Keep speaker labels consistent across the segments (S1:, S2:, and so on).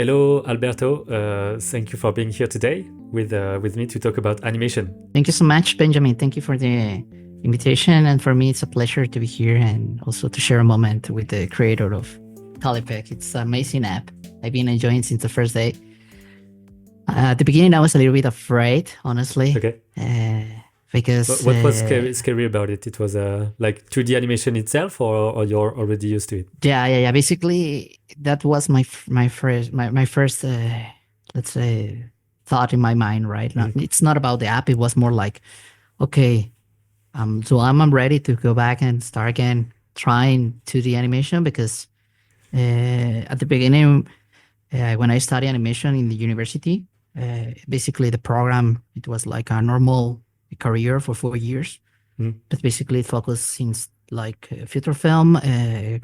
S1: Hello, Alberto. Thank you for being here today with me to talk about animation.
S2: Thank you so much, Benjamin. Thank you for the invitation. And for me, it's a pleasure to be here and also to share a moment with the creator of Callipeg. It's an amazing app. I've been enjoying since the first day. At the beginning, I was a little bit afraid, honestly,
S1: Okay.
S2: because
S1: What was scary about it? It was like 2D animation itself, or you're already used to it?
S2: yeah. Basically, that was my first let's say thought in my mind. Right now, it's not about the app. It was more like, okay, so I'm ready to go back and start again trying 2D animation because at the beginning, when I studied animation in the university, basically the program, it was like a normal career for 4 years, but basically it focused since like feature film,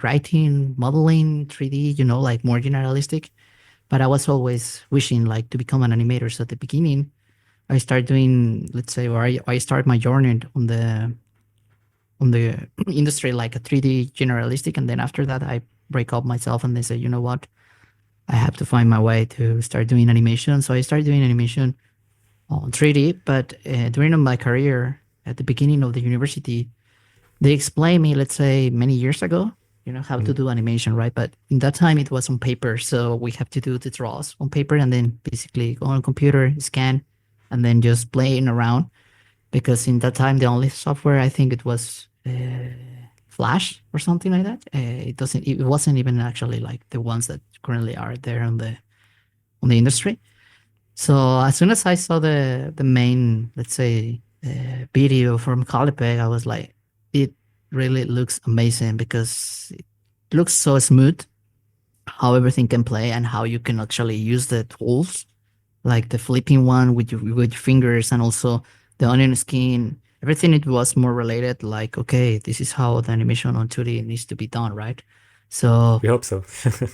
S2: writing, modeling, 3D, like more generalistic. But I was always wishing like to become an animator. So at the beginning, I started doing, let's say, or I started my journey on the industry like a 3D generalistic, and then after that I break up myself and they say, you know what, I have to find my way to start doing animation. So I started doing animation on 3D, but during my career at the beginning of the university, they explained me, let's say many years ago, how to do animation, right? But in that time it was on paper, so we have to do the draws on paper and then basically go on a computer, scan, and then just playing around, because in that time the only software I think it was Flash or something like that. It wasn't even actually like the ones that currently are there on the industry. So as soon as I saw the main, let's say, video from Callipeg, I was like, it really looks amazing because it looks so smooth how everything can play and how you can actually use the tools, like the flipping one with your fingers, and also the onion skin. Everything it was more related, like, okay, this is how the animation on 2D needs to be done, right? So
S1: We hope so.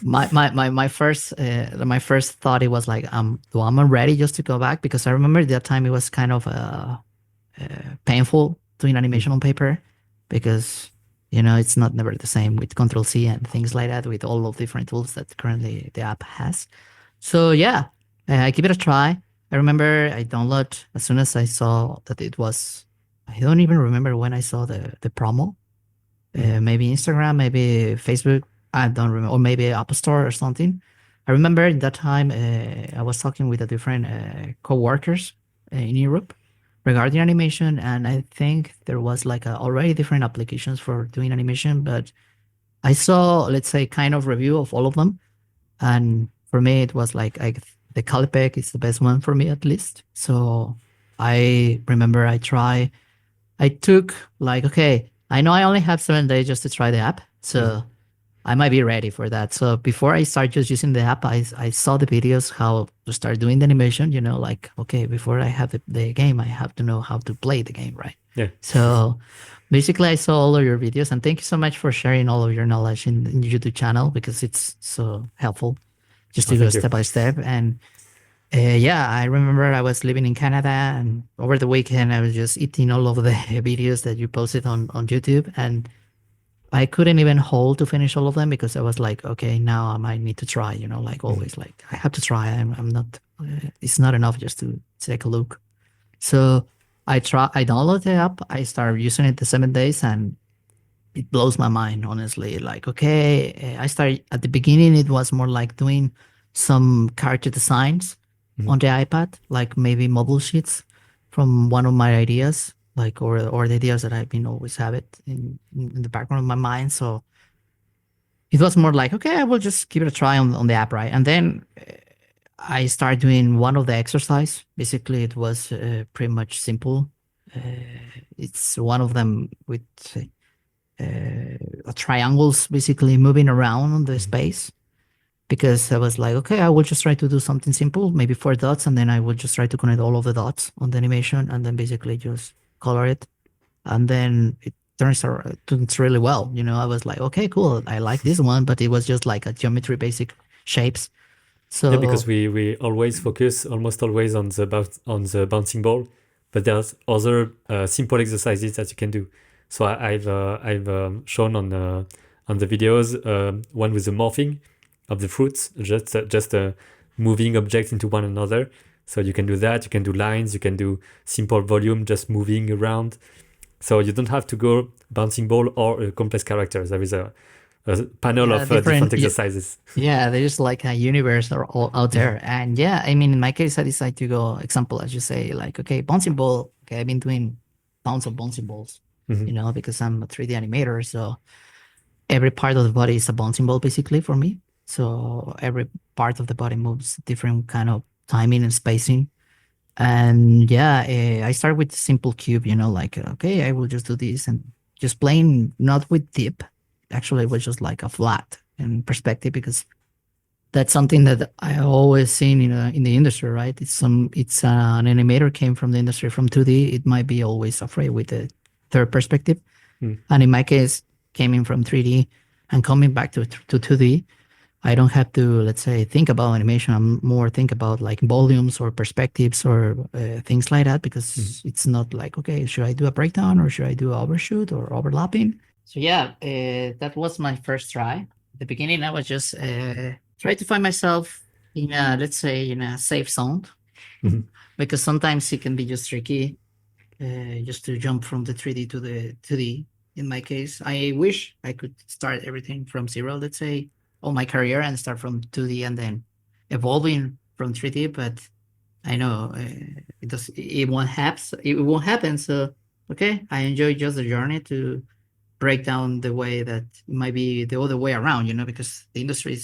S2: my first thought, it was like, well, I'm ready just to go back, because I remember that time it was kind of painful doing animation on paper, because it's not never the same with Control C and things like that, with all of different tools that currently the app has. So yeah, I give it a try. I remember I download as soon as I saw that it was. I don't even remember when I saw the promo. Maybe Instagram, maybe Facebook. I don't remember, or maybe Apple Store or something. I remember in that time I was talking with a different co-workers in Europe regarding animation, and I think there was like already different applications for doing animation, but I saw, let's say, kind of review of all of them, and for me it was like the Calipec is the best one for me, at least. So I remember I took like, okay, I know I only have 7 days just to try the app, so I might be ready for that. So before I start just using the app, I saw the videos how to start doing the animation, like, okay, before I have the game, I have to know how to play the game, right?
S1: Yeah.
S2: So basically I saw all of your videos, and thank you so much for sharing all of your knowledge in your YouTube channel, because it's so helpful just to go
S1: Thank you.
S2: step by step. And yeah, I remember I was living in Canada, and over the weekend I was just eating all of the videos that you posted on YouTube, and I couldn't even hold to finish all of them, because I was like, okay, now I might need to try, like always, like I have to try. I'm not, it's not enough just to take a look. So I download the app, I start using it the 7 days, and it blows my mind, honestly. Like, okay, I started at the beginning, it was more like doing some character designs on the iPad, like maybe mobile sheets from one of my ideas, like, or the ideas that I've been always have it in the background of my mind. So it was more like, okay, I will just give it a try on the app, right? And then I started doing one of the exercise. Basically, it was pretty much simple. It's one of them with triangles basically moving around on the space, because I was like, okay, I will just try to do something simple, maybe 4 dots, and then I will just try to connect all of the dots on the animation, and then basically just color it, and then it turns really well. I was like, okay, cool, I like this one, but it was just like a geometry basic shapes.
S1: Yeah, because
S2: So
S1: we always focus almost always on the bouncing ball, but there's other simple exercises that you can do. So I've shown on the videos one with the morphing, of the fruits, just moving objects into one another. So you can do that. You can do lines. You can do simple volume, just moving around. So you don't have to go bouncing ball or complex characters. There is a panel
S2: Yeah,
S1: of different
S2: yeah,
S1: exercises.
S2: yeah, there's like a universe all out there. And yeah, I mean, in my case, I decided to go example, as you say, like, okay, bouncing ball. Okay, I've been doing tons of bouncing balls,
S1: Mhm.
S2: because I'm a 3D animator. So every part of the body is a bouncing ball basically for me. So every part of the body moves different kind of timing and spacing. And yeah, I start with simple cube, like, okay, I will just do this and just playing not with dip. Actually, it was just like a flat in perspective because that's something that I always seen in the industry, right? It's an animator came from the industry from 2D. It might be always afraid with the third perspective,
S1: Mm.
S2: and in my case, came in from 3D and coming back to 2D. I don't have to, let's say, think about animation. I'm more think about like volumes or perspectives or things like that because it's not like, okay, should I do a breakdown or should I do overshoot or overlapping? So yeah, that was my first try. At the beginning, I was just try to find myself in a, let's say, in a safe zone
S1: Mhm.
S2: because sometimes it can be just tricky just to jump from the 3D to the 2D. In my case, I wish I could start everything from zero, let's say, all my career and start from 2D and then evolving from 3D. But I know it won't happen. It won't happen. So okay, I enjoy just the journey to break down the way that it might be the other way around, because the industry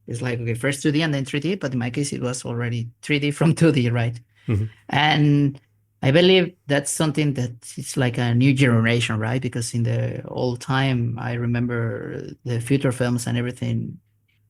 S2: is like, okay, first 2D and then 3D, but in my case, it was already 3D from 2D, right?
S1: Mhm.
S2: And I believe that's something that it's like a new generation, right? Because in the old time, I remember the future films and everything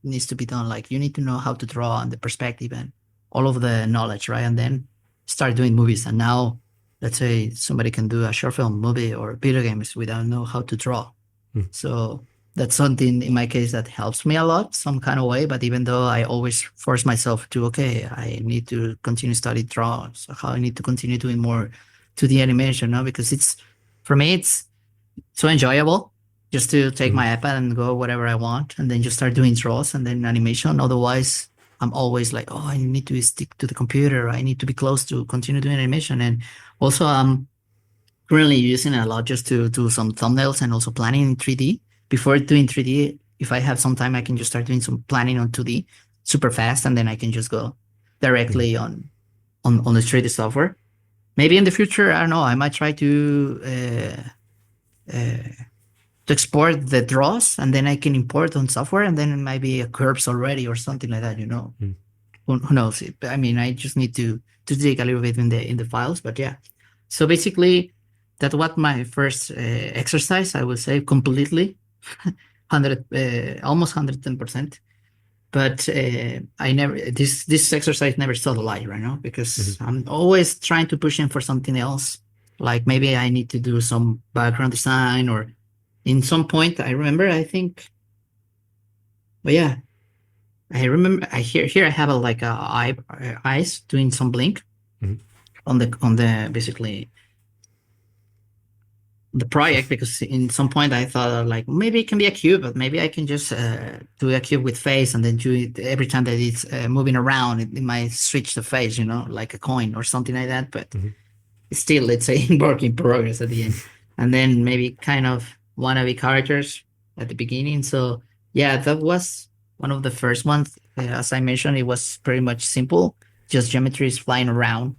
S2: needs to be done. Like you need to know how to draw and the perspective and all of the knowledge, right? And then start doing movies. And now, let's say somebody can do a short film movie or video games without know how to draw.
S1: Mm.
S2: So that's something in my case that helps me a lot, some kind of way. But even though I always force myself to, okay, I need to continue studying draw. So how I need to continue doing more 2D animation now because it's for me it's so enjoyable just to take
S1: Mhm.
S2: my iPad and go whatever I want and then just start doing draws and then animation. Otherwise, I'm always like, oh, I need to stick to the computer. I need to be close to continue doing animation. And also, I'm currently using it a lot just to do some thumbnails and also planning in 3D. Before doing 3D, if I have some time, I can just start doing some planning on 2D super fast, and then I can just go
S1: Mhm.
S2: directly on the 3D software. Maybe in the future, I don't know. I might try to export the draws, and then I can import on software, and then it might be a curves already or something like that.
S1: Mm.
S2: Who knows? I mean, I just need to dig a little bit in the files, but yeah. So basically, that was my first exercise. I would say completely, 100, almost 110%. But I never this exercise never saw the light right now because
S1: Mhm.
S2: I'm always trying to push in for something else. Like maybe I need to do some background design or in some point I remember I think, but yeah, I remember I here I have a like a eyes doing some blink
S1: Mhm.
S2: on the basically the project because in some point I thought like maybe it can be a cube, but maybe I can just do a cube with face and then do it every time that it's moving around. It might switch the face, like a coin or something like that. But
S1: Mhm.
S2: it's still, let's say, work in progress at the end. And then maybe kind of wannabe characters at the beginning. So yeah, that was one of the first ones. As I mentioned, it was pretty much simple, just geometries flying around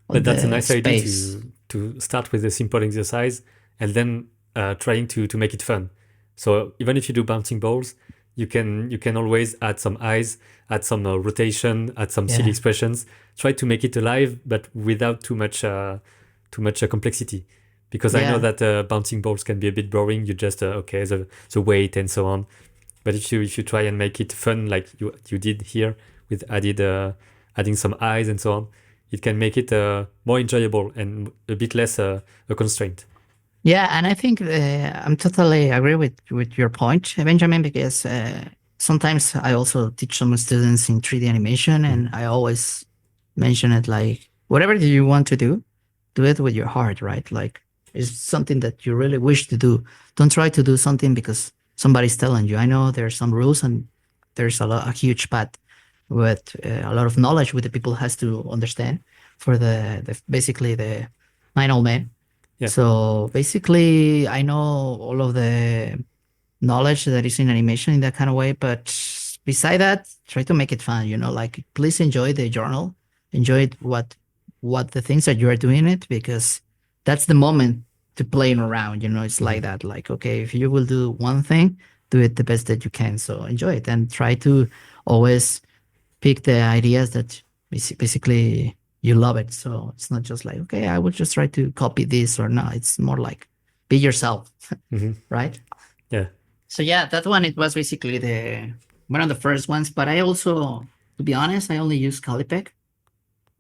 S2: on
S1: But that's a
S2: the
S1: nice idea
S2: space.
S1: to start with a simple exercise and then trying to make it fun. So even if you do bouncing balls, you can always add some eyes, add some rotation, add some silly
S2: Yeah.
S1: expressions. Try to make it alive, but without too much complexity. Because I know
S2: Yeah.
S1: that bouncing balls can be a bit boring. You just okay the weight and so on. But if you try and make it fun like you did here with adding some eyes and so on, it can make it more enjoyable and a bit less a constraint.
S2: Yeah, and I think I'm totally agree with your point, Benjamin, because sometimes I also teach some students in 3D animation,
S1: Mhm.
S2: and I always mention it like whatever you want to do it with your heart, right? Like it's something that you really wish to do. Don't try to do something because somebody's telling you. I know there are some rules, and there's a huge path with a lot of knowledge with the people has to understand for the basically the nine old men.
S1: Yeah.
S2: So basically, I know all of the knowledge that is in animation in that kind of way, but beside that, try to make it fun. Like please enjoy the journal, enjoy it, what the things that you are doing it, because that's the moment to playing around. It's like that. Like okay, if you will do one thing, do it the best that you can. So enjoy it and try to always pick the ideas that basically you love it. So it's not just like, okay, I will just try to copy this or no. It's more like be yourself, right?
S1: Yeah.
S2: So yeah, that one, it was basically the one of the first ones. But I also, to be honest, I only use Callipeg.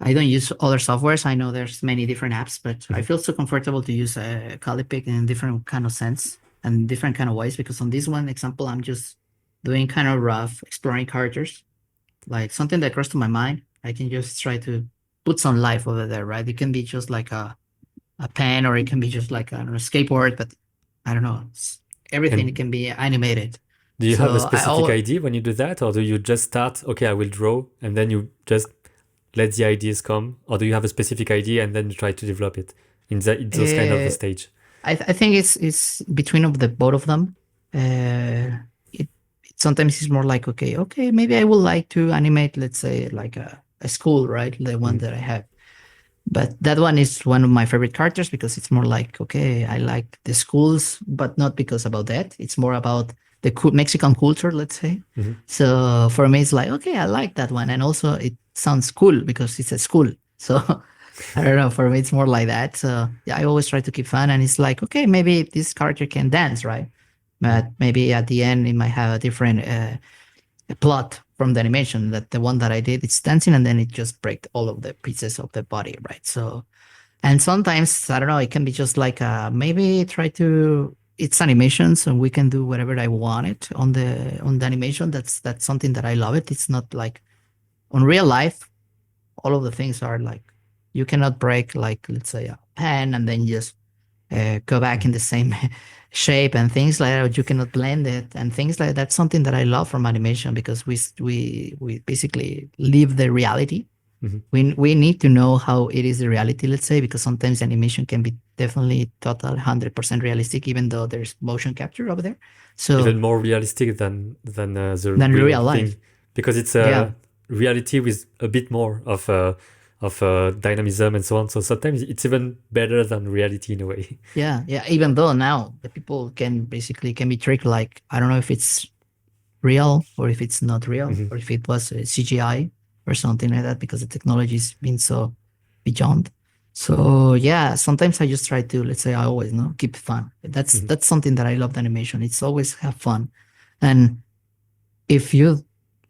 S2: I don't use other softwares. I know there's many different apps, but I feel so comfortable to use Callipeg in different kind of sense and different kind of ways, because on this one example, I'm just doing kind of rough exploring characters, like something that crossed to my mind. I can just try to put some life over there, right? It can be just like a pen, or it can be just like a skateboard, but I don't know. Everything
S1: And
S2: can be animated.
S1: do you have a
S2: So
S1: specific idea when you do that, or do you just start, okay, I will draw, and then you just let the ideas come, or do you have a specific idea and then you try to develop it in those kind of a stage?
S2: I think it's between of the both of them. It sometimes it's more like okay, maybe I would like to animate, let's say like a school, right? The one that I have. But that one is one of my favorite characters because it's more like, okay, I like the schools, but not because about that. It's more about the Mexican culture, let's say. So for me, it's like, okay, I like that one. And also it sounds cool because it's a school. So I don't know, for me, it's more like that. So yeah, I always try to keep fun. And it's like, okay, maybe this character can dance, right? But maybe at the end, it might have a different plot from the animation. That the one that I did, it's dancing and then it just breaks all of the pieces of the body, right? So, and sometimes, I don't know, it can be just like maybe try to, it's animations and we can do whatever I want it on the animation. That's something that I love it. It's not like on real life, all of the things are like, you cannot break like, let's say a pen and then just go back in the same shape and things like that. You cannot blend it and things like that. That's something that I love from animation, because we basically live the reality. We need to know how it is the reality, let's say, because sometimes animation can be definitely total 100% realistic, even though there's motion capture over there. So
S1: Even more realistic than the
S2: than
S1: real
S2: real life.
S1: thing, because it's
S2: Yeah.
S1: a reality with a bit more of dynamism and so on. So sometimes it's even better than reality in a way.
S2: Yeah. Even though now the people can be tricked, like, I don't know if it's real or if it's not real or if it was CGI or something like that, because the technology's been so beyond. So yeah, sometimes I just try to, let's say, I always keep fun. That's something that I love the animation. It's always have fun. And if you're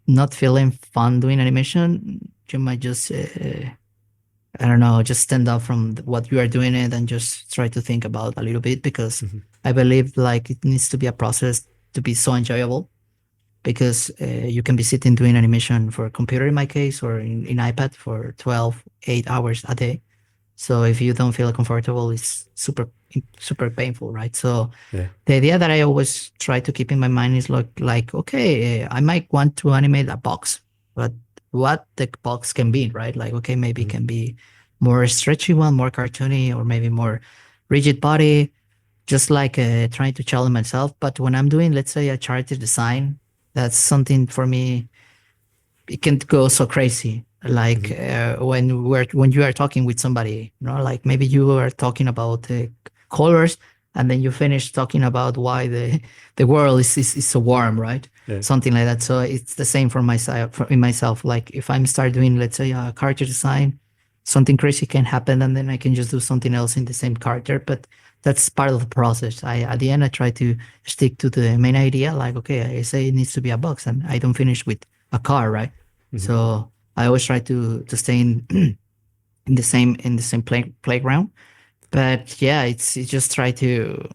S2: not feeling fun doing animation, you might just I don't know, just stand up from what you are doing it and just try to think about a little bit, because I believe like it needs to be a process to be so enjoyable, because you can be sitting doing animation for a computer in my case, or in iPad for 8 hours a day. So if you don't feel comfortable, it's super painful, right? So
S1: Yeah.
S2: the idea that I always try to keep in my mind is like okay, I might want to animate a box, but what the box can be, right? Like, okay, maybe it can be more stretchy one, more cartoony, or maybe more rigid body, just like trying to challenge myself. But when I'm doing, let's say, a character design, that's something for me, it can go so crazy. Like when you are talking with somebody, like maybe you are talking about colors, and then you finish talking about why the world is so warm, right?
S1: Yeah.
S2: Something like that. So it's the same for myself. In myself, like if I'm start doing, let's say, a character design, something crazy can happen, and then I can just do something else in the same character. But that's part of the process. At the end, I try to stick to the main idea. Like, okay, I say it needs to be a box, and I don't finish with a car, right? So I always try to stay in in the same playground. But yeah, it's just try to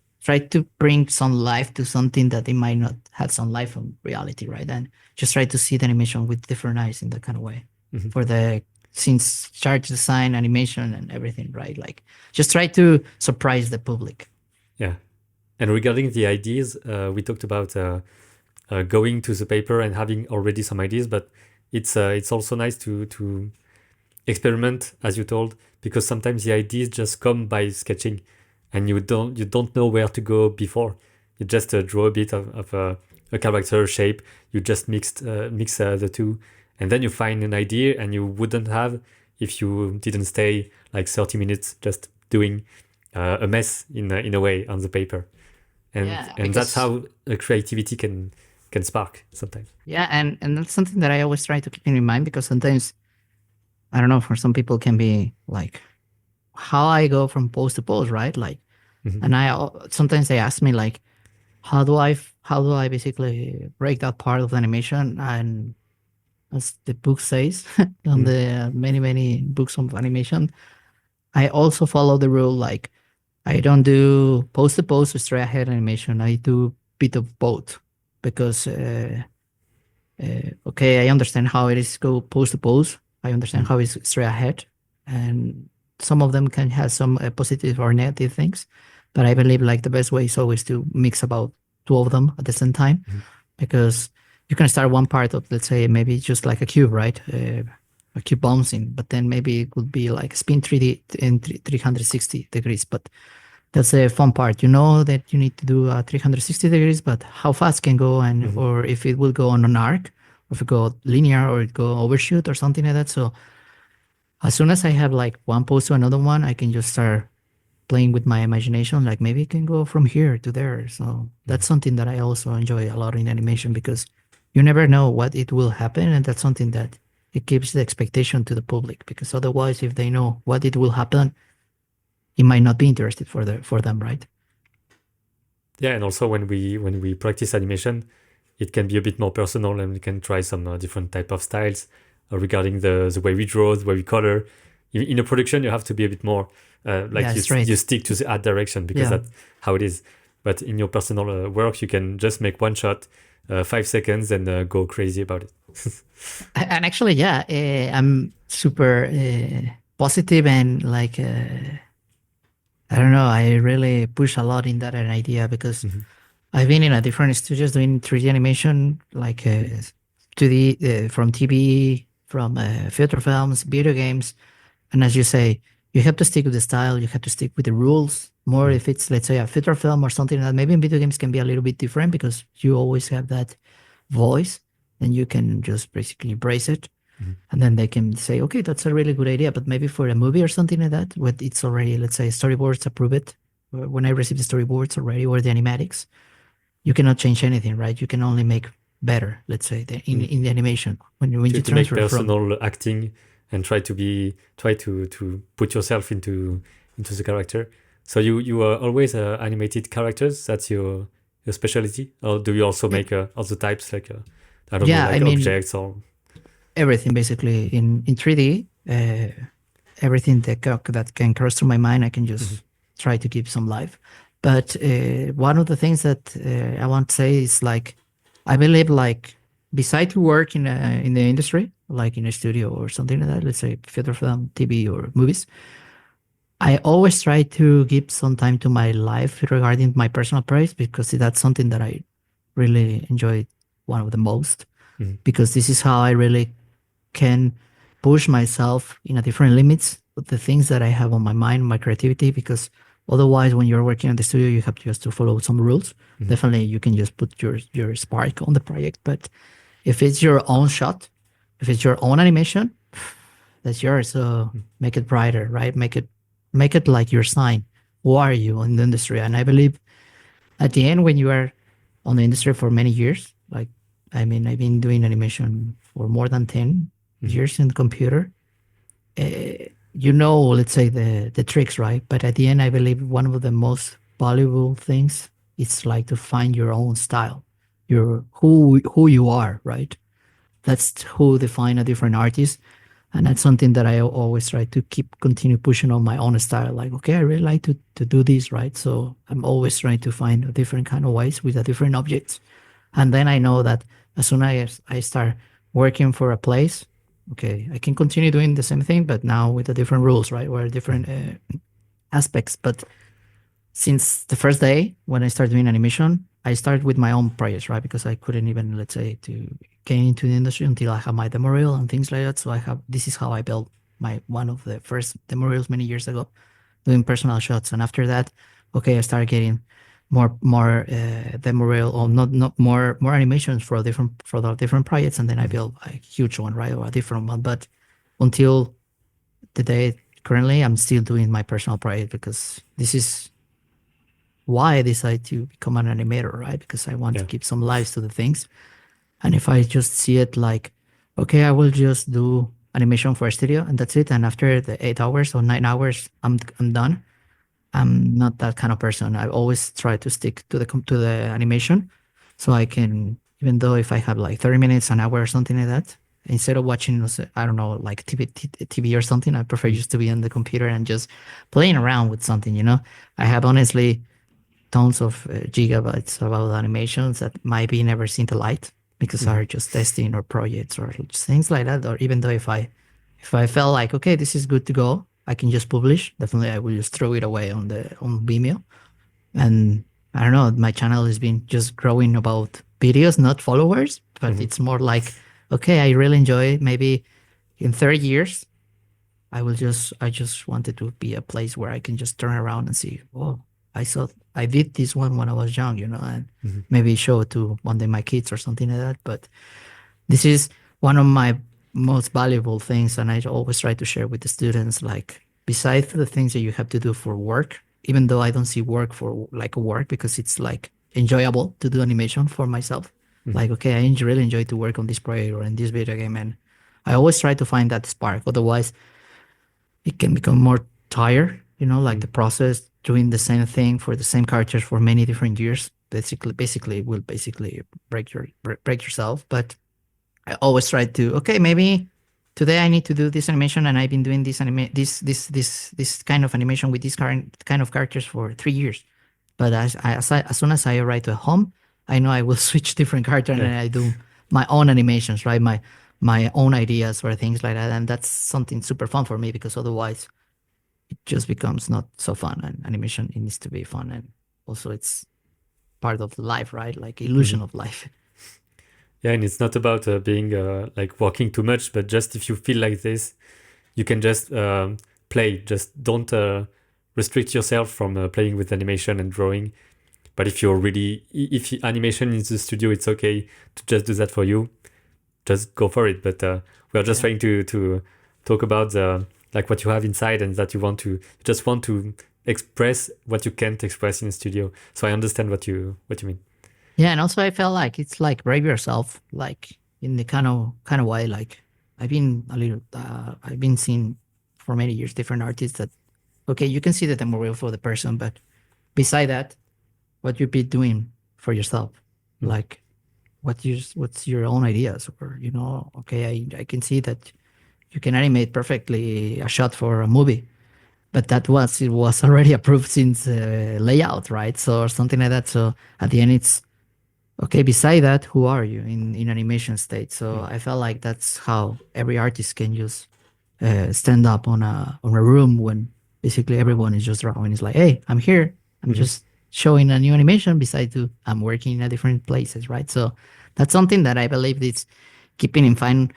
S2: bring some life to something that it might not have some life in reality, right? And just try to see the animation with different eyes in that kind of way. For the since chart design, animation, and everything, right? Like just try to surprise the public.
S1: Yeah. And regarding the ideas, we talked about going to the paper and having already some ideas, but it's also nice to experiment, as you told, because sometimes the ideas just come by sketching, and you don't know where to go before. You just draw a bit of a character shape. You just mix the two, and then you find an idea, and you wouldn't have if you didn't stay like 30 minutes just doing a mess in a way on the paper. And
S2: Yeah,
S1: and that's
S2: because
S1: how creativity can spark sometimes.
S2: yeah, and that's something that I always try to keep in mind because sometimes I don't know, for some people can be like how I go from pose to pose, right? Like,
S1: Mhm.
S2: and sometimes they ask me like, how do I basically break that part of the animation? And as the book says, on
S1: Mhm.
S2: the many books of animation, I also follow the rule like I don't do pose to pose or straight ahead animation. I do bit of both because okay, I understand how it is go pose to pose. I understand
S1: Mhm.
S2: how it's straight ahead, and some of them can have some positive or negative things. But I believe like the best way is always to mix about two of them at the same time,
S1: Mhm.
S2: because you can start one part of, let's say, maybe just like a cube, right? A cube bouncing, but then maybe it would be like spin 3D in 360 degrees. But that's a fun part. You know that you need to do 360 degrees, but how fast can go, and
S1: Mhm.
S2: or if it will go on an arc, or if it go linear, or it go overshoot or something like that. So as soon as I have like one pose to another one, I can just start playing with my imagination. Like maybe it can go from here to there. So that's
S1: Mhm.
S2: something that I also enjoy a lot in animation because you never know what it will happen, and that's something that it gives the expectation to the public. Because otherwise, if they know what it will happen, it might not be interested for them, right?
S1: Yeah, and also when we practice animation, it can be a bit more personal, and we can try some different type of styles regarding the way we draw, the way we color. In a production, you have to be a bit more like
S2: Yeah,
S1: you
S2: straight.
S1: stick to the art direction because
S2: Yeah.
S1: that's how it is. But in your personal work, you can just make one shot, 5 seconds, and go crazy about it.
S2: And actually, yeah, I'm super positive and like I don't know. I really push a lot in that idea because
S1: Mhm.
S2: I've been in a different studios doing 3D animation, like 2D from TV, from theater films, video games, and as you say, you have to stick with the style. You have to stick with the rules. More
S1: Mhm.
S2: if it's, let's say, a theater film or something like that. Maybe in video games can be a little bit different because you always have that voice, and you can just basically embrace it.
S1: Mhm.
S2: And then they can say, okay, that's a really good idea. But maybe for a movie or something like that, when it's already, let's say, storyboards approve it, when I receive the storyboards already or the animatics, you cannot change anything, right? You can only make better, let's say,
S1: Mhm.
S2: in the animation. When you
S1: To make
S2: transfer from,
S1: personal acting and try to put yourself into the character. So you are always animated characters. That's your specialty, or do you also
S2: eh,
S1: make other types like I don't know,
S2: yeah, I
S1: like
S2: mean,
S1: objects or?
S2: everything basically in 3D, everything that can cross through my mind, I can
S1: Mhm.
S2: just try to give some life. But one of the things that I want to say is like, I believe like beside to work in the industry, like in a studio or something like that, let's say theater film, TV or movies, I always try to give some time to my life regarding my personal praise because that's something that I really enjoy one of the most
S1: Mhm.
S2: because this is how I really can push myself in a different limits with the things that I have on my mind, my creativity, because otherwise when you're working in the studio, you have just to follow some rules.
S1: Mhm.
S2: Definitely you can just put your spark on the project. But if it's your own shot, if it's your own animation, that's yours. So
S1: Mhm.
S2: make it brighter, right? Make it like your sign. Who are you in the industry? And I believe at the end when you are on the industry for many years, like I mean I've been doing animation for more than 10
S1: Mhm.
S2: years in the computer. You know, let's say the tricks, right? But at the end I believe one of the most valuable things is like to find your own style, your who you are, right? That's who define a different artist. And that's something that I always try to keep continue pushing on my own style. Like, okay, I really like to do this, right? So I'm always trying to find a different kind of ways with a different objects. And then I know that as soon as I start working for a place, okay, I can continue doing the same thing, but now with the different rules, right? Or different aspects. But since the first day when I started doing animation, I started with my own projects, right? Because I couldn't even, let's say, to get into the industry until I have my demo reel and things like that. So this is how I built my one of the first demo reels many years ago, doing personal shots. And after that, okay, I started getting more demo reel or not more animations for the different projects, and then I built a huge one, right, or a different one. But until today, currently, I'm still doing my personal project because this is why I decided to become an animator, right? Because I want to
S1: Yeah.
S2: give some lives to the things. And if I just see it like, okay, I will just do animation for a studio and that's it. And after the 8 hours or 9 hours, I'm done. I'm not that kind of person. I always try to stick to the animation, so I can, even though if I have like 30 minutes, an hour, or something like that, instead of watching, I don't know, like TV or something, I prefer just to be on the computer and just playing around with something. I have honestly tons of gigabytes about animations that might be never seen the light because
S1: Mm-hmm.
S2: are just testing or projects or just things like that. Or even though if I felt like, okay, this is good to go, I can just publish. Definitely, I will just throw it away on Vimeo. And I don't know, my channel has been just growing about videos, not followers, but
S1: Mm-hmm.
S2: it's more like, okay, I really enjoy it. Maybe in 30 years, I just wanted to be a place where I can just turn around and see, oh, I did this one when I was young, and
S1: Mm-hmm.
S2: maybe show it to one day my kids or something like that. But this is one of my most valuable things, and I always try to share with the students. Like, besides the things that you have to do for work, even though I don't see work for like a work because it's like enjoyable to do animation for myself.
S1: Mm-hmm.
S2: Like, okay, really enjoy to work on this project or in this video game, and I always try to find that spark. Otherwise, it can become more tired. Like the process doing the same thing for the same characters for many different years. Basically, it will basically break yourself. But I always try to, okay, maybe today I need to do this animation, and I've been doing this kind of animation with this current kind of characters for 3 years. But as soon as I arrive to home, I know I will switch different character and
S1: Yeah.
S2: I do my own animations, right? My own ideas for things like that, and that's something super fun for me because otherwise it just becomes not so fun. And animation, it needs to be fun, and also it's part of life, right? Like
S1: Mm-hmm.
S2: illusion of life.
S1: Yeah, and it's not about being like working too much, but just if you feel like this, you can just play. Just don't restrict yourself from playing with animation and drawing. But if you're really, if animation is the studio, it's okay to just do that for you. Just go for it. But we are just
S2: Yeah.
S1: trying to talk about the like what you have inside and that you just want to express what you can't express in the studio. So I understand what you mean.
S2: Yeah, and also I felt like it's like brave yourself, like in the kind of way. Like I've been seeing for many years different artists that, okay, you can see the demo reel for the person, but beside that, what you be doing for yourself,
S1: Mm.
S2: like what's your own ideas, or okay, I can see that you can animate perfectly a shot for a movie, but it was already approved since layout, right? So or something like that. So at the end, it's okay, beside that, who are you in animation state? So
S1: Mm.
S2: I felt like that's how every artist can just stand up on a room when basically everyone is just drawing. It's like, hey, I'm here. I'm
S1: Mm-hmm.
S2: just showing a new animation. Besides, I'm working in a different places, right? So that's something that I believe it's keeping fun,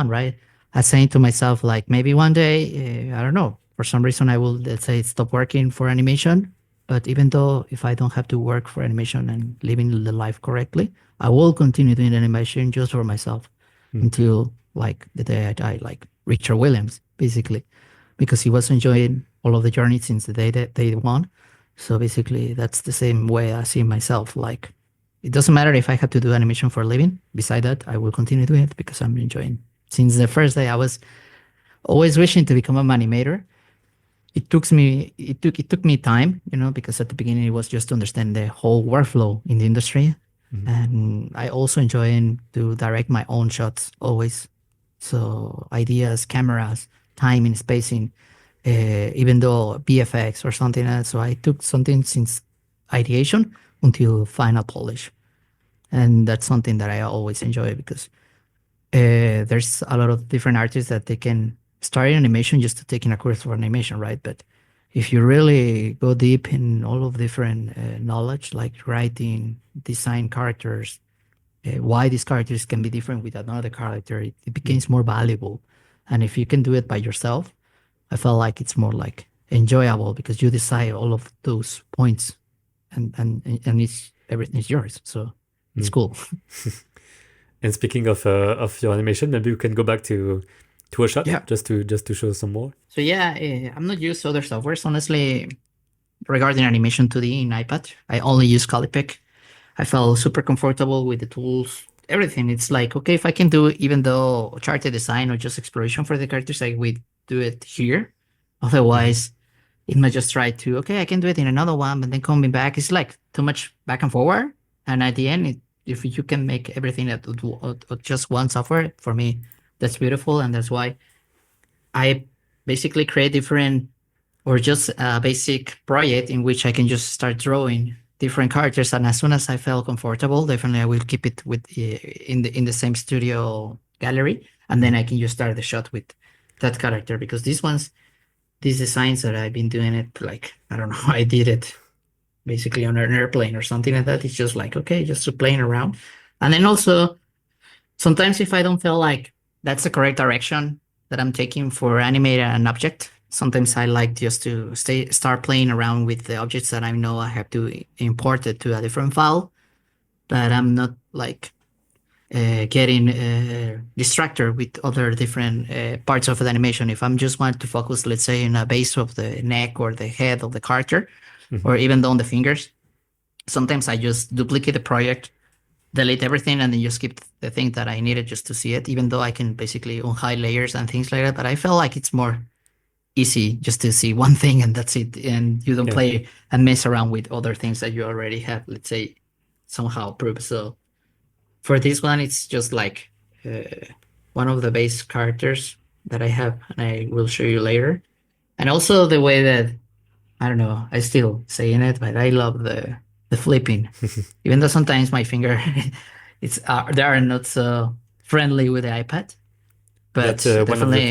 S2: right? I saying to myself like maybe one day, I don't know, for some reason I will, let's say, stop working for animation. But even though if I don't have to work for animation and living the life correctly, I will continue doing animation just for myself
S1: Mm.
S2: until like the day I die, like Richard Williams, basically, because he was enjoying all of the journey since the day that they won. So basically, that's the same way I see myself. Like, it doesn't matter if I have to do animation for a living. Beside that, I will continue doing it because I'm enjoying. Since the first day, I was always wishing to become an animator. It took me time, because at the beginning it was just to understand the whole workflow in the industry,
S1: Mm-hmm.
S2: and I also enjoy to direct my own shots always. So ideas, cameras, timing, spacing, even though VFX or something else. So I took something since ideation until final polish, and that's something that I always enjoy because there's a lot of different artists that they can start in animation just to take in a course for animation, right? But if you really go deep in all of different knowledge, like writing, design characters, why these characters can be different with another character, it becomes more valuable. And if you can do it by yourself, I felt like it's more like enjoyable because you decide all of those points, and it's everything is yours. So it's cool.
S1: And speaking of your animation, maybe we can go back to a shot
S2: Yeah.
S1: just to show some more.
S2: So yeah, I'm not used to other softwares honestly. Regarding animation 2D in iPad, I only use Callipeg. I felt super comfortable with the tools, everything. It's like, okay, if I can do, even though charted design or just exploration for the characters, I would do it here. Otherwise, it might just try to, okay, I can do it in another one, but then coming back, it's like too much back and forward. And at the end, if you can make everything at just one software, for me, that's beautiful. And that's why I basically create different or just a basic project in which I can just start drawing different characters. And as soon as I feel comfortable, definitely I will keep it with in the same studio gallery, and then I can just start the shot with that character because these designs that I've been doing it like I don't know, I did it basically on an airplane or something like that. It's just like okay, just to playing around, and then also sometimes if I don't feel like that's the correct direction that I'm taking for animate an object, sometimes I like just to start playing around with the objects that I know I have to import it to a different file, that I'm not like getting distracted with other different parts of the animation. If I'm just want to focus, let's say, in a base of the neck or the head of the character, or even on the fingers, sometimes I just duplicate the project, delete everything, and then just keep the thing that I needed just to see it, even though I can basically unhide layers and things like that. But I feel like it's more easy just to see one thing and that's it. And you don't
S1: Yeah.
S2: play and mess around with other things that you already have, let's say, somehow approved. So for this one, it's just like one of the base characters that I have, and I will show you later. And also the way that I don't know, I still saying it, but I love the flipping. Even though sometimes my finger it's they are not so friendly with the iPad,
S1: That's
S2: but definitely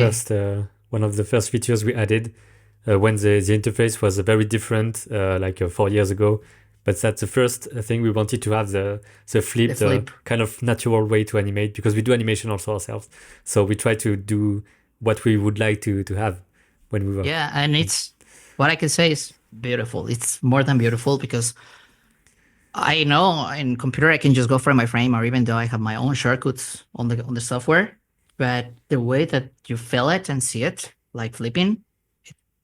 S1: one of the first features we added when the interface was very different, like 4 years ago. But that's the first thing we wanted to have the flip,
S2: the
S1: the
S2: flip.
S1: kind of natural way to animate because we do animation also ourselves. So we try to do what we would like to have when we work.
S2: Yeah, and it's what I can say is beautiful. It's more than beautiful because I know in computer I can just go frame by frame, or even though I have my own shortcuts on the software, but the way that you feel it and see it, like flipping,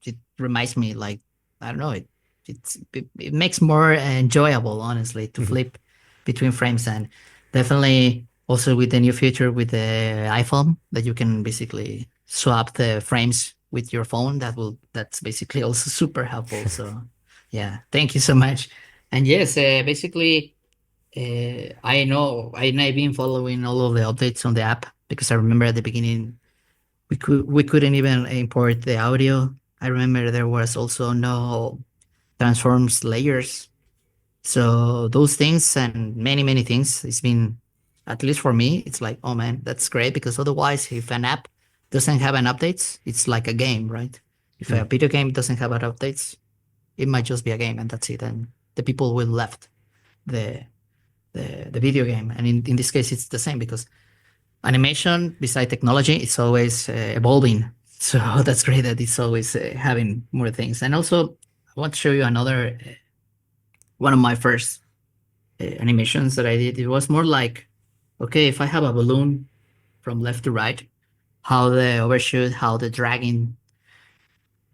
S2: it reminds me like I don't know, it makes more enjoyable, honestly, to flip between frames. And definitely also with the new feature with the iPhone that you can basically swap the frames with your phone, that's basically also super helpful. So yeah, thank you so much. And yes, basically, I know I've been following all of the updates on the app because I remember at the beginning we couldn't even import the audio. I remember there was also no transforms layers. So those things and many things, it's been, at least for me, it's like, oh man, that's great because otherwise, if an app doesn't have an updates, it's like a game, right? If a video game doesn't have an updates, it might just be a game and that's it. And the people will left the the video game. And in this case, it's the same because animation, beside technology, it's always evolving. So that's great that it's always having more things. And also, I want to show you another one of my first animations that I did. It was more like, okay, if I have a balloon from left to right, how the overshoot, how the dragging,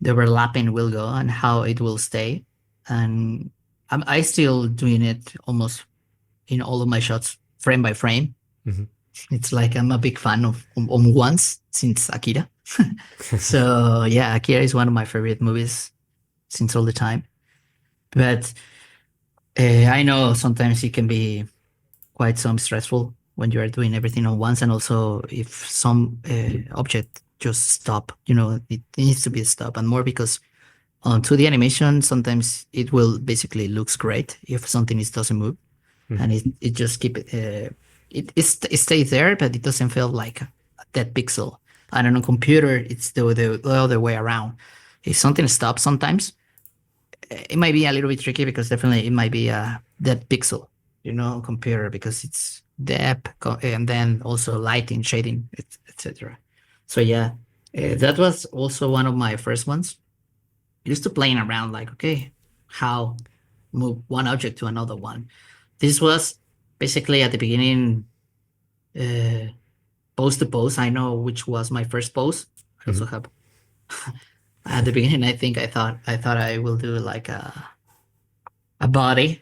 S2: the overlapping will go, and how it will stay. And I still doing it almost in all of my shots, frame by frame. It's like I'm a big fan of on once since Akira. So yeah, Akira is one of my favorite movies since all the time. But I know sometimes it can be quite some stressful when you are doing everything on once, and also if some object just stop, it needs to be a stop, and more because on 2D animation sometimes it will basically looks great if something doesn't move, and it just keep it it stays there, but it doesn't feel like that pixel. And on a computer, it's the other way around. if something stops sometimes, it might be a little bit tricky because definitely it might be that pixel, computer because it's depth and then also lighting, shading, etc. So yeah, that was also one of my first ones. Used to playing around like, okay, how move one object to another one. This was basically at the beginning, uh, pose to pose. I know which was my first pose. I
S1: Hmm.
S2: also have at the beginning. I thought I will do like a body,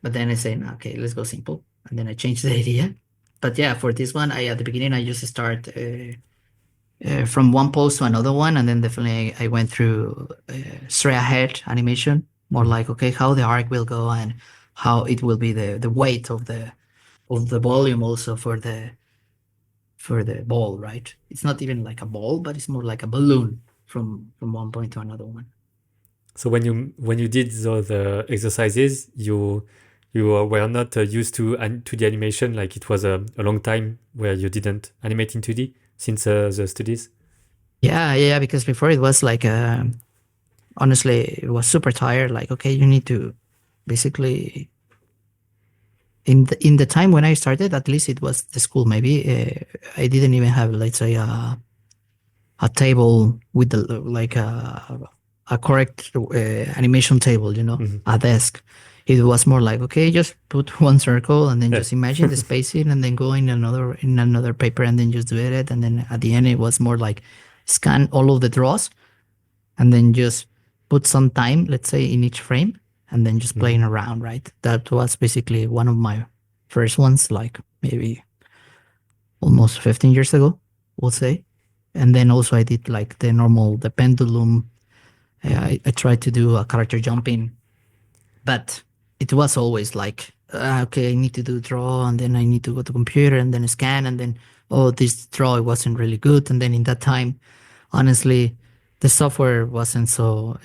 S2: but then I say, "No, okay, let's go simple," and then I changed the idea. But yeah, for this one, I at the beginning I just start from one pose to another one, and then definitely I went through straight ahead animation, more
S1: Hmm.
S2: like okay, how the arc will go and how it will be the weight of the volume also for the ball, right? It's not even like a ball, but it's more like a balloon from one point to another one.
S1: So when you did those exercises, you were not used to the animation. Like it was a long time where you didn't animate in 2D since the studies.
S2: Yeah, yeah, because before it was like honestly, it was super tired. Like, okay, you need to basically in the time when I started, at least it was the school. Maybe I didn't even have, let's say, a table with the like a correct animation table.
S1: Hmm.
S2: A desk. It was more like, okay, just put one circle and then
S1: Yeah.
S2: just imagine the spacing and then go in another paper and then just do it. And then at the end, it was more like scan all of the draws and then just put some time, let's say, in each frame, and then just
S1: Mhm.
S2: playing around, right? That was basically one of my first ones, like maybe almost 15 years ago, we'll say. And then also I did like the pendulum. I tried to do a character jumping, but it was always like, okay, I need to do draw, and then I need to go to computer, and then scan, and then, oh, this draw wasn't really good. And then in that time, honestly, the software wasn't so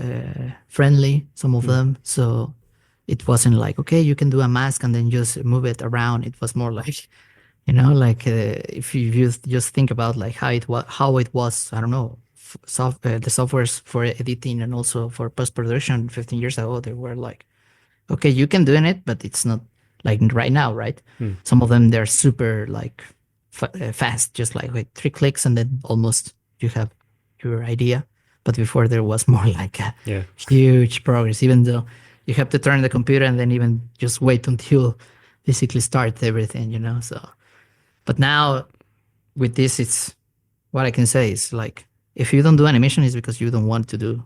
S2: friendly, some of
S1: Mm.
S2: them. So it wasn't like, okay, you can do a mask and then just move it around. It was more like, like if you just think about like how it was, I don't know, the softwares for editing and also for post production 15 years ago, they were like, okay, you can do it, but it's not like right now, right?
S1: Mm.
S2: Some of them they're super like fast, just like with 3 clicks, and then almost you have your idea. But before there was more like a
S1: Yeah.
S2: huge progress, even though you have to turn the computer and then even just wait until basically start everything. So, but now with this, it's what I can say is like if you don't do animation, it's because you don't want to do.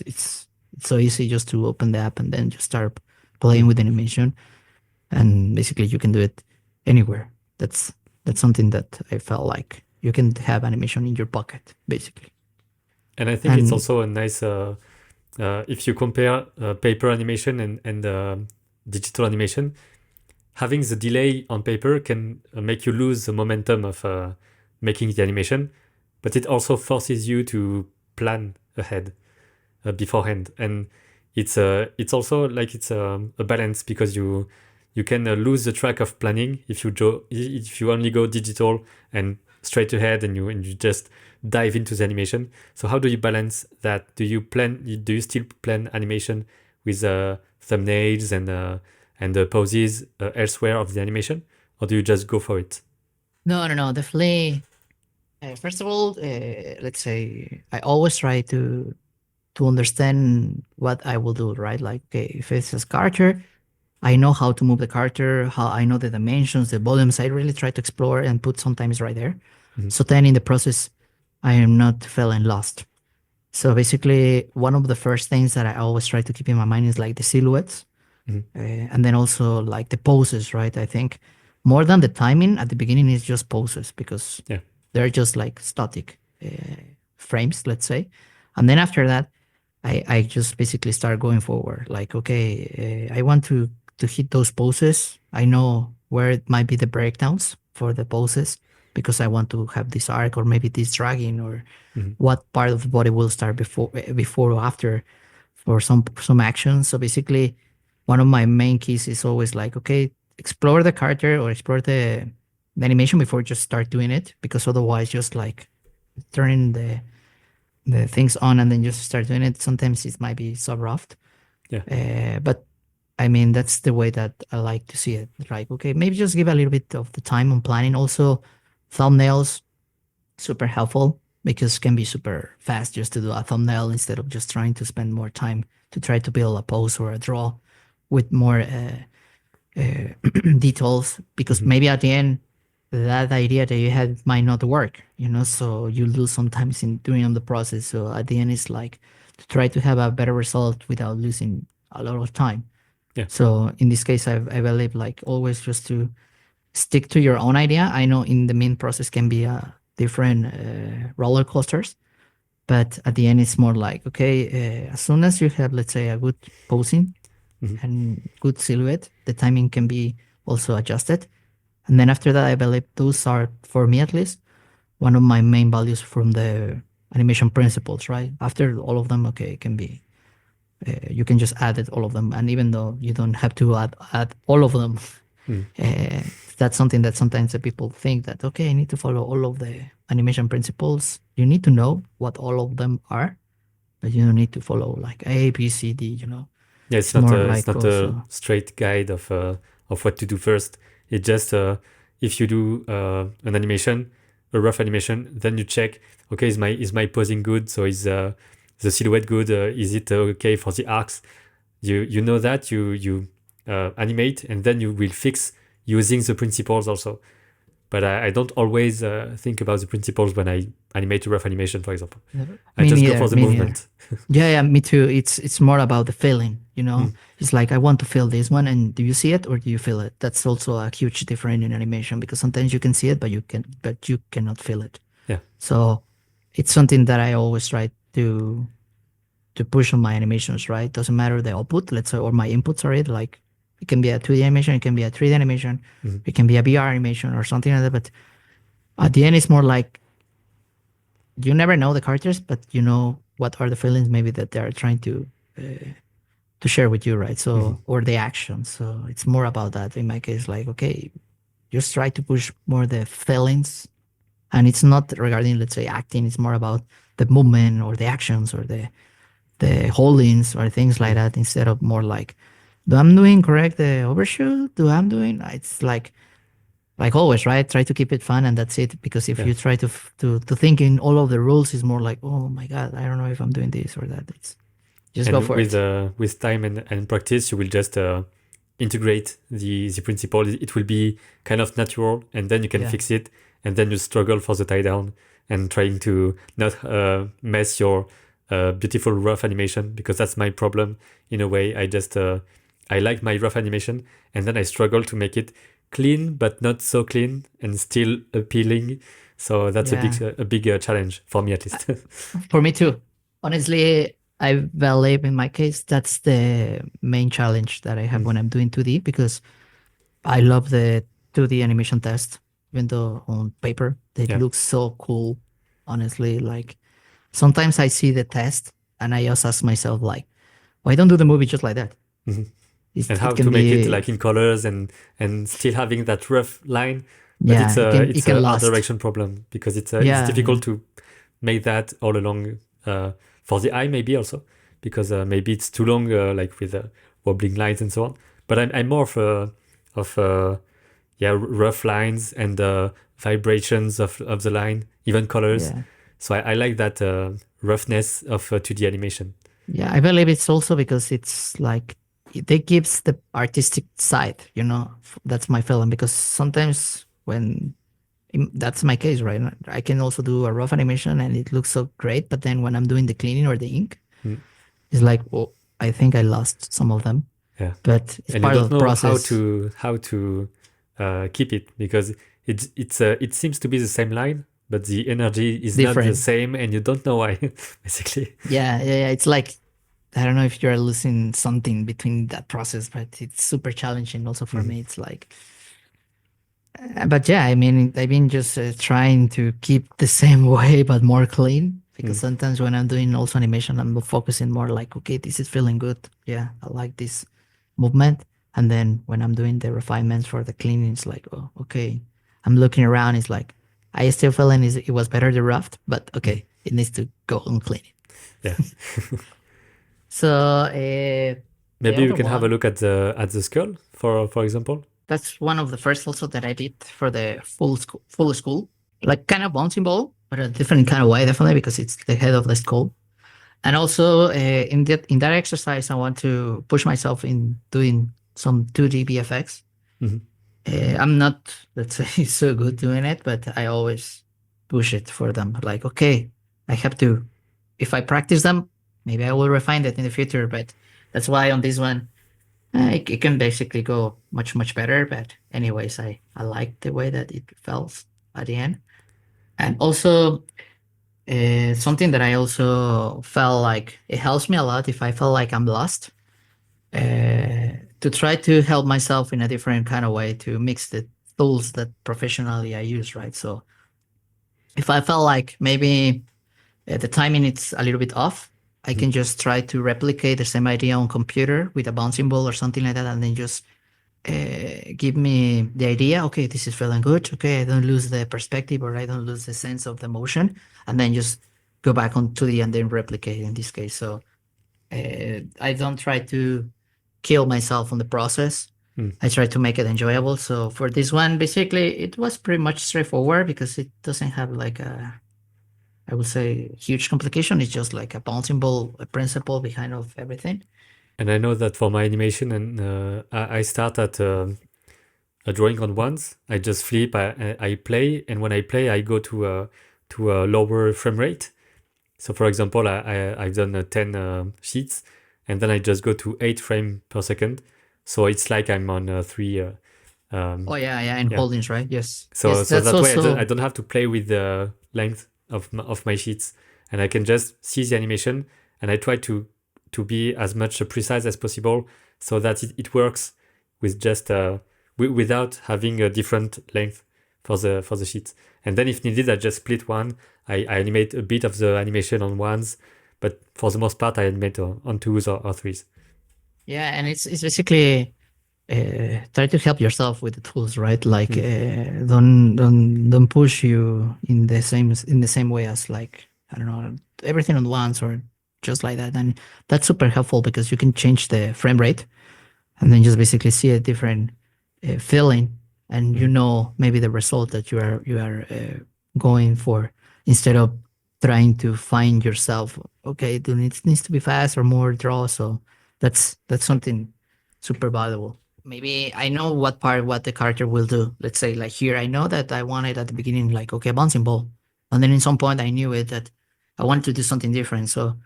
S2: It's so easy just to open the app and then just start playing
S1: Mm.
S2: with animation, and basically you can do it anywhere. That's something that I felt like you can have animation in your pocket, basically.
S1: And I think it's
S2: And
S1: also a nice if you compare paper animation and digital animation, having the delay on paper can make you lose the momentum of making the animation, but it also forces you to plan ahead beforehand, and it's also like it's a balance because you can lose the track of planning if you only go digital and straight ahead and you just dive into the animation. So how do you balance that? Do you still plan animation with thumbnails and the poses elsewhere of the animation, or do you just go for it?
S2: no, no, no, definitely. First of all, let's say I always try to understand what I will do, right? Like, okay, if it's a character, I know how to move the character, how I know the dimensions, the volumes. I really try to explore and put sometimes right there.
S1: Mhm.
S2: So then in the process, I am not feeling lost. So basically, one of the first things that I always try to keep in my mind is like the silhouettes,
S1: Mhm.
S2: and then also like the poses, right? I think more than the timing at the beginning is just poses because
S1: Yeah.
S2: they're just like static frames, let's say. And then after that, I just basically start going forward. Like, okay, I want to hit those poses. I know where it might be the breakdowns for the poses because I want to have this arc or maybe this dragging or
S1: Mhm.
S2: what part of the body will start before or after for some action. So basically, one of my main keys is always like, okay, explore the character or explore the animation before just start doing it because otherwise, just like turning the things on and then just start doing it. Sometimes it might be so rough.
S1: Yeah.
S2: But I mean, that's the way that I like to see it. Like, okay, maybe just give a little bit of the time on planning. Also, thumbnails, super helpful because it can be super fast just to do a thumbnail instead of just trying to spend more time to try to build a pose or a draw with more details. Because
S1: Hmm.
S2: maybe at the end, that idea that you had might not work, so you lose sometimes in doing the process. So at the end, it's like to try to have a better result without losing a lot of time.
S1: Yeah.
S2: So in this case, I believe like always just to stick to your own idea. I know in the main process can be different roller coasters, but at the end it's more like, okay, as soon as you have, let's say, a good posing
S1: Hmm.
S2: and good silhouette, the timing can be also adjusted. And then after that, I believe those are, for me at least, one of my main values from the animation principles, right? After all of them, okay, it can be you can just add it all of them, and even though you don't have to add all of them,
S1: Hmm.
S2: uh, that's something that sometimes the people think that, okay, I need to follow all of the animation principles. You need to know what all of them are, but you don't need to follow like A, B, C, D.
S1: Yeah,
S2: It's more
S1: it's
S2: like
S1: not a
S2: also,
S1: straight guide of what to do first. It just if you do an animation, a rough animation, then you check, okay, is my posing good? So is the silhouette good? Is it okay for the arcs? You know that you animate, and then you will fix using the principles also. But I don't always think about the principles when I animate a rough animation, for example. I
S2: me
S1: just go
S2: neither,
S1: for the
S2: me neither.
S1: movement.
S2: Yeah, me too. It's more about the feeling.
S1: Mm.
S2: It's like I want to feel this one, and do you see it or do you feel it? That's also a huge difference in animation because sometimes you can see it, but you cannot feel it.
S1: Yeah.
S2: So it's something that I always try to push on my animations. Right? Doesn't matter the output, let's say, or my input. Sorry, like it can be a 2D animation, it can be a 3D animation,
S1: Mhm.
S2: it can be a VR animation or something like that. But at the end, it's more like you never know the characters, but you know what are the feelings maybe that they are trying to share with you, right?
S1: Mhm.
S2: So, or the actions. So it's more about that. In my case, like, okay, just try to push more the feelings. And it's not regarding, let's say, acting. It's more about the movement or the actions or the holdings or things like
S1: Mhm.
S2: that. Instead of more like, do I'm doing correct the overshoot? Do I'm doing? It's like always, right? Try to keep it fun and that's it. Because if
S1: Yeah.
S2: you try to think in all of the rules, is more like, oh my god, I don't know if I'm doing this or that. It's just go
S1: And
S2: for it.
S1: with time and practice, you will just integrate the principle. It will be kind of natural, and then you can
S2: Yeah.
S1: fix it. And then you struggle for the tie down and trying to not mess your beautiful rough animation, because that's my problem in a way. I like my rough animation, and then I struggle to make it clean but not so clean and still appealing. So that's
S2: Yeah.
S1: a big challenge for me, at least.
S2: For me too. Honestly, I believe in my case that's the main challenge that I have
S1: Mm.
S2: when I'm doing 2D because I love the 2D animation test, even though on paper it
S1: Yeah.
S2: looks so cool. Honestly, like sometimes I see the test and I just ask myself like, why don't do the movie just like that?
S1: Mhm. And
S2: It
S1: how
S2: can
S1: to make it
S2: be,
S1: like in colors and still having that rough line, but
S2: yeah, it
S1: it's
S2: can
S1: a art
S2: last.
S1: direction problem, because it's
S2: Yeah, yeah,
S1: difficult to make that all along for the eye, maybe also because maybe it's too long, like with wobbling lines and so on. But I'm more of yeah, rough lines and vibrations of the line, even colors.
S2: yeah.
S1: So I like that roughness of 2D animation.
S2: Yeah, I believe it's also because it's like it gives the artistic side, That's my feeling because sometimes that's my case, right? I can also do a rough animation and it looks so great, but then when I'm doing the cleaning or the ink,
S1: Mm.
S2: it's like, well, I think I lost some of them,
S1: Yeah.
S2: but it's
S1: And you
S2: part of
S1: don't
S2: the
S1: know
S2: process.
S1: how to keep it, because it seems to be the same line, but the energy is not the
S2: Different.
S1: same, and you don't know why, basically.
S2: Yeah, yeah, yeah. It's like I don't know if you're losing something between that process, but it's super challenging also for
S1: Mhm.
S2: me. It's like but yeah, I mean, I've been just trying to keep the same way, but more clean. Because
S1: Mm.
S2: sometimes when I'm doing also animation, I'm focusing more like, okay, this is feeling good. Yeah, I like this movement. And then when I'm doing the refinements for the cleaning, it's like, oh, okay. I'm looking around. It's like, I still feeling it was better the rough, but
S1: Mhm.
S2: okay. it needs to go and clean it.
S1: Yeah.
S2: So the
S1: Maybe we
S2: other
S1: can have a
S2: one,
S1: look at the skull, for example.
S2: that's one of the first also that I did for the full school, like kind of bouncing ball, but a different kind of way, definitely, because it's the head of the skull. And also in that exercise, I want to push myself in doing some 2D VFX.
S1: Mhm.
S2: I'm not, let's say, so good doing it, but I always push it for them. Like, okay, I have to, if I practice them, maybe I will refine that in the future. But that's why on this one, it can basically go much, much better. But anyways, I like the way that it felt at the end. And also, something that I also felt like it helps me a lot if I feel like I'm lost, to try to help myself in a different kind of way to mix the tools that professionally I use, right? So if I felt like maybe the timing is a little bit off, I
S1: Mhm.
S2: can just try to replicate the same idea on computer with a bouncing ball or something like that, and then just give me the idea. Okay, this is feeling good. Okay, I don't lose the perspective or I don't lose the sense of the motion, and then just go back on 2D and then replicate in this case. So I don't try to kill myself on the process.
S1: Mm.
S2: I try to make it enjoyable. So for this one, basically, it was pretty much straightforward because it doesn't have like a, I would say, huge complication. It's just like a bouncing ball a principle behind of everything.
S1: And I know that for my animation, and I start at a drawing on ones. I just flip, I play, and when I play, I go to a lower frame rate. So for example, I've done 10 sheets, and then I just go to 8 frame per second. So it's like I'm on 3.
S2: Oh yeah, yeah, and
S1: Yeah.
S2: holdings, right? Yes,
S1: So
S2: yes, that's
S1: that way I
S2: also.
S1: don't have to play with the length of my sheets, and I can just see the animation, and I try to be as much precise as possible so that it works with just without having a different length for the sheets. And then if needed, I just split one. I animate a bit of the animation on ones, but for the most part, I animate on twos or threes.
S2: Yeah, and it's basically try to help yourself with the tools, right? Like
S1: Mm.
S2: don't push you in the same way as like I don't know everything on once or just like that. And that's super helpful because you can change the frame rate and then just basically see a different feeling, and you
S1: Mm.
S2: know maybe the result that you are going for instead of trying to find yourself. Okay, it needs to be fast or more draw. So that's something super valuable. Maybe I know what the character will do. Let's say like here, I know that I wanted at the beginning like okay, bouncing ball, and then in some point I knew it that I wanted to do something different. So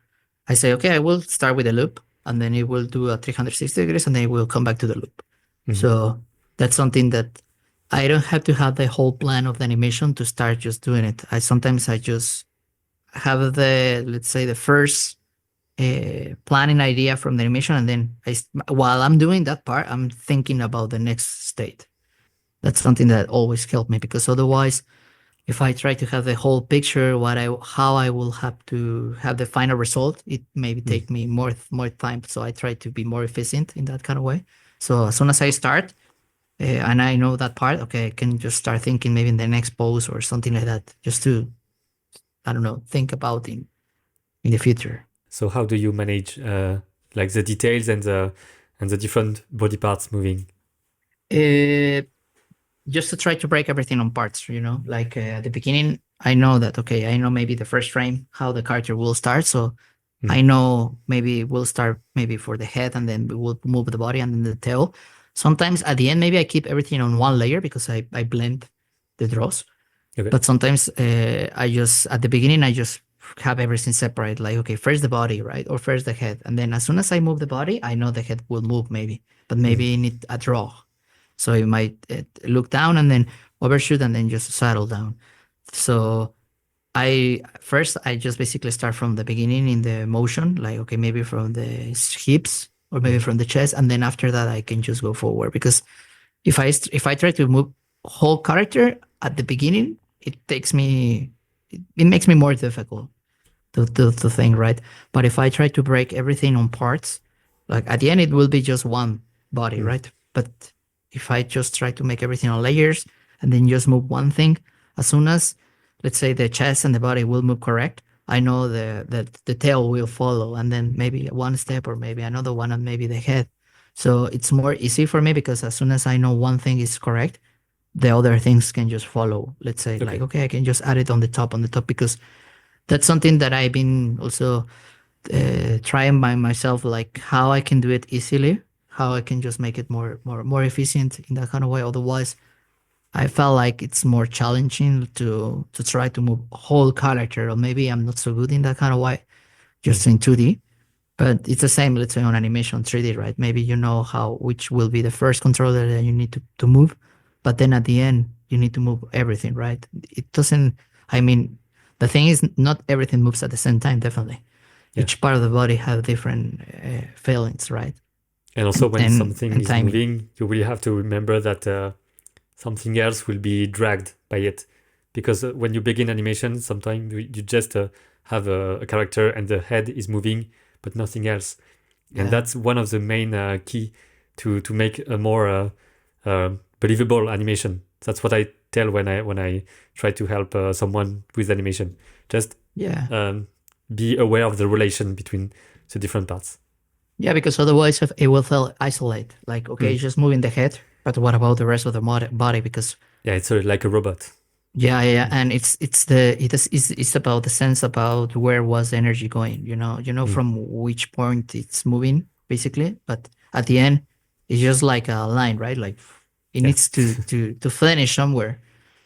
S2: I say okay, I will start with a loop, and then it will do a 360 degrees, and then it will come back to the loop.
S1: Mhm.
S2: So that's something that I don't have to have the whole plan of the animation to start just doing it. I just have the let's say the first planning idea from the animation, and then while I'm doing that part, I'm thinking about the next state. That's something that always helped me because otherwise, if I try to have the whole picture, how I will have to have the final result, it maybe
S1: Mm.
S2: take me more time. So I try to be more efficient in that kind of way. So as soon as I start, and I know that part, okay, I can just start thinking maybe in the next pose or something like that, just to I don't know, think about in the future.
S1: So how do you manage like the details and the different body parts moving?
S2: Uh, just to try to break everything on parts, like at the beginning, I know that, okay, I know maybe the first frame, how the character will start. So
S1: Mm.
S2: I know maybe we'll start maybe for the head and then we'll move the body and then the tail. Sometimes at the end, maybe I keep everything on one layer because I blend the draws.
S1: Okay.
S2: But sometimes at the beginning, I just have everything separate. Like, okay, first the body, right? Or first the head. And then as soon as I move the body, I know the head will move maybe, but
S1: Mm.
S2: maybe you need a draw. So you might look down and then overshoot and then just settle down. So I just basically start from the beginning in the motion, like, okay, maybe from the hips or maybe
S1: Mm.
S2: from the chest. And then after that, I can just go forward because if I try to move whole character at the beginning, it makes me more difficult to think, right? But if I try to break everything on parts, like at the end it will be just one body,
S1: Mm.
S2: right? But if I just try to make everything on layers and then just move one thing, as soon as let's say the chest and the body will move correct, I know the tail will follow, and then maybe one step or maybe another one, and maybe the head. So it's more easy for me because as soon as I know one thing is correct, the other things can just follow. Let's say like,
S1: Okay.
S2: okay, I can just add it on the top, because that's something that I've been also trying by myself, like how I can do it easily, how I can just make it more efficient in that kind of way. Otherwise, I felt like it's more challenging to try to move whole character, or maybe I'm not so good in that kind of way,
S1: Mm.
S2: just in 2D. But it's the same, let's say, on animation 3D, right? Maybe you know how which will be the first controller that you need to move, but then at the end you need to move everything, right? It doesn't. I mean, the thing is, not everything moves at the same time. Definitely,
S1: Yeah.
S2: each part of the body have different feelings, right?
S1: And also,
S2: And
S1: when
S2: and,
S1: something
S2: and
S1: is
S2: timing.
S1: moving, you really have to remember that something else will be dragged by it. Because when you begin animation, sometimes you just have a character and the head is moving, but nothing else. And
S2: Yeah.
S1: that's one of the main key to make a more believable animation. That's what I tell when I try to help someone with animation. Just
S2: Yeah.
S1: um, be aware of the relation between the different parts.
S2: Yeah, because otherwise it will feel isolate. Like, okay,
S1: Mm.
S2: it's just moving the head, but what about the rest of the body? Because
S1: Yeah, it's like a robot.
S2: yeah,
S1: Mm.
S2: and it's about the sense about where was the energy going.
S1: Mm.
S2: From which point it's moving basically. But at the end, it's just like a line, right? Like it
S1: Yeah.
S2: needs to finish somewhere.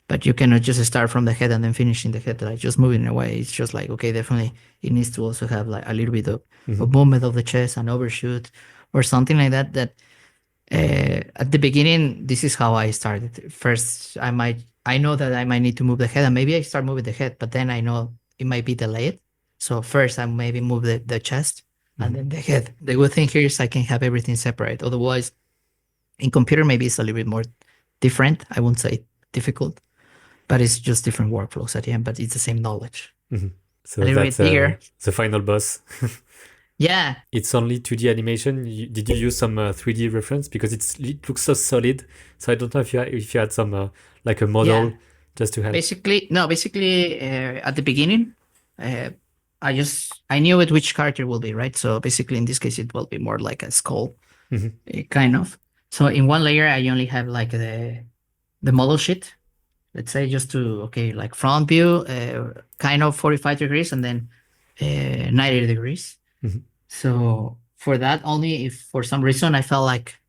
S2: But you cannot just start from the head and then finish in the head, like just moving away. It's just like, okay, definitely it needs to also have like a little bit
S1: Mhm.
S2: of movement of the chest and overshoot or something like that. At the beginning, this is how I started. First, I know that I might need to move the head, and maybe I start moving the head, but then I know it might be delayed. So first, I maybe move the chest and
S1: Mhm.
S2: then the head. The good thing here is I can have everything separate. Otherwise, in computer, maybe it's a little bit more different. I won't say difficult, but it's just different workflows at the end, but it's the same knowledge.
S1: Mhm.
S2: A
S1: So
S2: little
S1: that's
S2: bit bigger.
S1: the final boss.
S2: Yeah,
S1: It's only 2D animation. Did you use some 3D reference because it looks so solid? So I don't know if you had some like a
S2: yeah.
S1: model just to help.
S2: Basically, no, basically, at the beginning, uh, I knew it which character will be, right? So basically, in this case, it will be more like a skull,
S1: Mhm.
S2: kind of. So in one layer, I only have like the model sheet. Let's say just to, okay, like front view, kind of 45 degrees, and then 90 degrees.
S1: Mhm.
S2: So for that, only if for some reason I felt like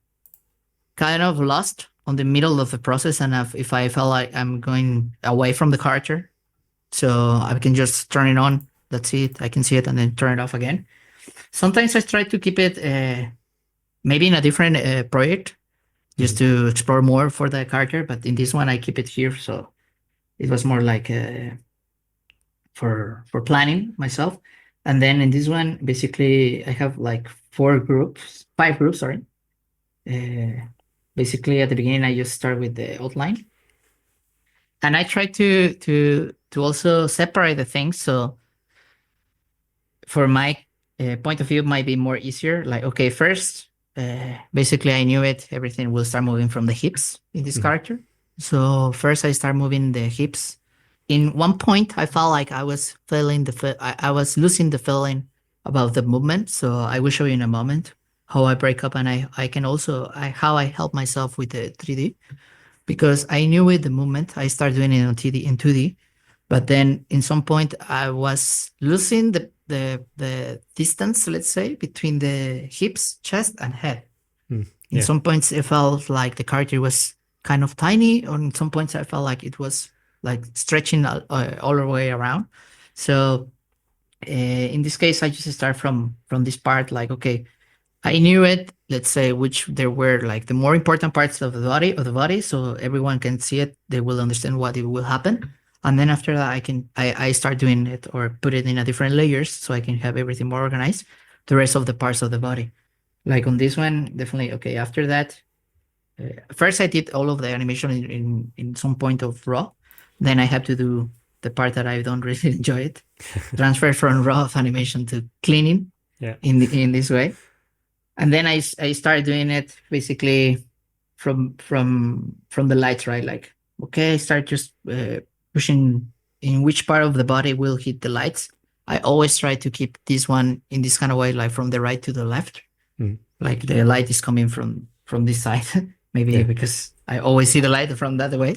S2: kind of lost on the middle of the process, and if I felt like I'm going away from the character, so I can just turn it on. That's it. I can see it and then turn it off again. Sometimes I try to keep it maybe in a different project just
S1: Mhm.
S2: to explore more for the character, but in this one I keep it here, so it was more like for planning myself. And then in this one, basically, I have like 5 groups. Sorry. Uh, Basically, at the beginning, I just start with the outline, and I try to also separate the things. So for my point of view, it might be more easier. Like, okay, first, basically, I knew it. Everything will start moving from the hips in this
S1: Mhm.
S2: character. So first, I start moving the hips. In one point, I felt like I was feeling I was losing the feeling about the movement. So I will show you in a moment how I break up, and I can also how I help myself with the 3D, because I knew it the moment I started doing it on TD in 2D. But then in some point I was losing the distance, let's say, between the hips, chest, and head.
S1: Mm.
S2: In
S1: Yeah.
S2: some points it felt like the character was kind of tiny, or in some points I felt like it was like stretching all the way around. So in this case, I just start from this part, like, okay, I knew it, let's say, which there were like the more important parts of the body, so everyone can see it, they will understand what it will happen. And then after that, I start doing it or put it in a different layers so I can have everything more organized, the rest of the parts of the body. Like on this one, definitely, okay, after that, first I did all of the animation in some point of raw. Then I have to do the part that I don't really enjoy it, transfer from raw of animation to cleaning
S1: Yeah.
S2: in this way. And then I started doing it basically from the lights, right? Like, okay, I start just pushing in which part of the body will hit the lights. I always try to keep this one in this kind of way, like from the right to the left,
S1: Mm.
S2: like the light is coming from this side, maybe
S1: Yeah.
S2: because I always see the light from that way.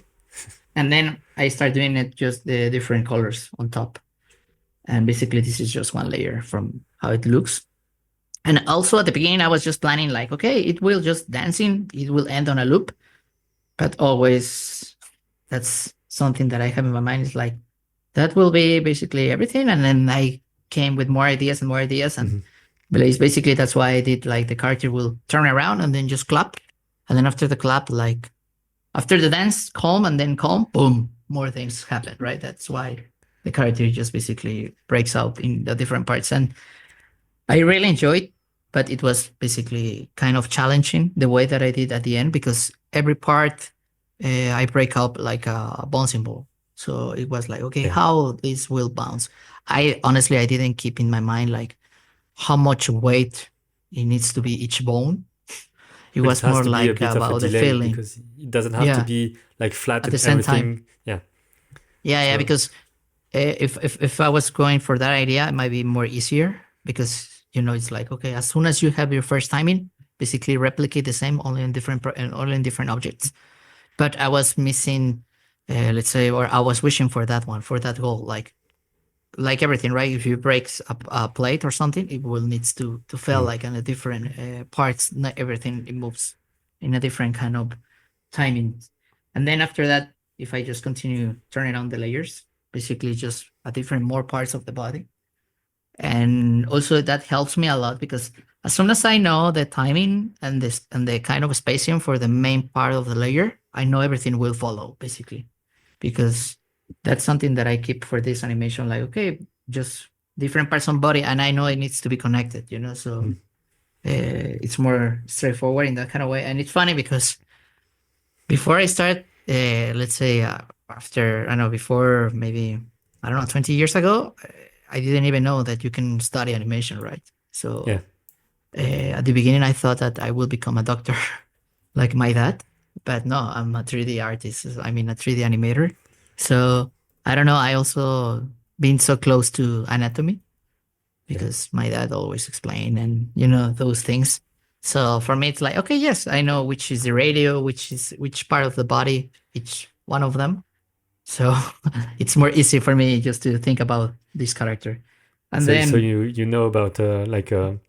S2: And then I start doing it just the different colors on top. And basically, this is just one layer from how it looks. And also at the beginning, I was just planning like, okay, it will just dancing, it will end on a loop, but always that's something that I have in my mind is like that will be basically everything. And then I came with more ideas and more ideas, and
S1: Hmm.
S2: basically that's why I did like the character will turn around and then just clap, and then after the clap, like after the dance, calm and then calm, boom, more things happen, right? That's why the character just basically breaks out in the different parts. And I really enjoyed, but it was basically kind of challenging the way that I did at the end because every part I break up like a bouncing ball. So it was like, okay,
S1: Yeah.
S2: how this will bounce. I honestly I didn't keep in my mind like how much weight it needs to be each bone. It
S1: But it
S2: was
S1: has
S2: more
S1: to be a
S2: like
S1: bit of a
S2: about the
S1: delay
S2: feeling.
S1: because it doesn't have to
S2: Yeah,
S1: be like flat
S2: at the
S1: and
S2: same time.
S1: everything. Yeah.
S2: Yeah,
S1: So
S2: because if I was going for that idea, it might be more easier because it's like okay, as soon as you have your first timing, basically replicate the same only in different and only in different objects. But I was missing, let's say, or I was wishing for that one for that goal, like everything, right? If you break a plate or something, it will needs to fail
S1: mm,
S2: like in a different parts. Not everything it moves in a different kind of timing. And then after that, if I just continue turning on the layers, basically just a different more parts of the body. And also that helps me a lot because as soon as I know the timing and this and the kind of spacing for the main part of the layer, I know everything will follow basically. Because that's something that I keep for this animation, like okay, just different parts of body, and I know it needs to be connected. So
S1: mm,
S2: it's more straightforward in that kind of way. And it's funny because before I start, let's say after, I don't know, before maybe, I don't know, 20 years ago, I didn't even know that you can study animation, right?
S1: yeah.
S2: So at the beginning, I thought that I will become a doctor like my dad, but no, I'm a 3D artist. I mean, a 3D animator. So I don't know. I also been so close to anatomy
S1: Yeah.
S2: because my dad always explained and those things. So for me, it's like, okay, yes, I know which is the radio, which part of the body, each one of them. So it's more easy for me just to think about this character. And
S1: So
S2: then
S1: you know about like the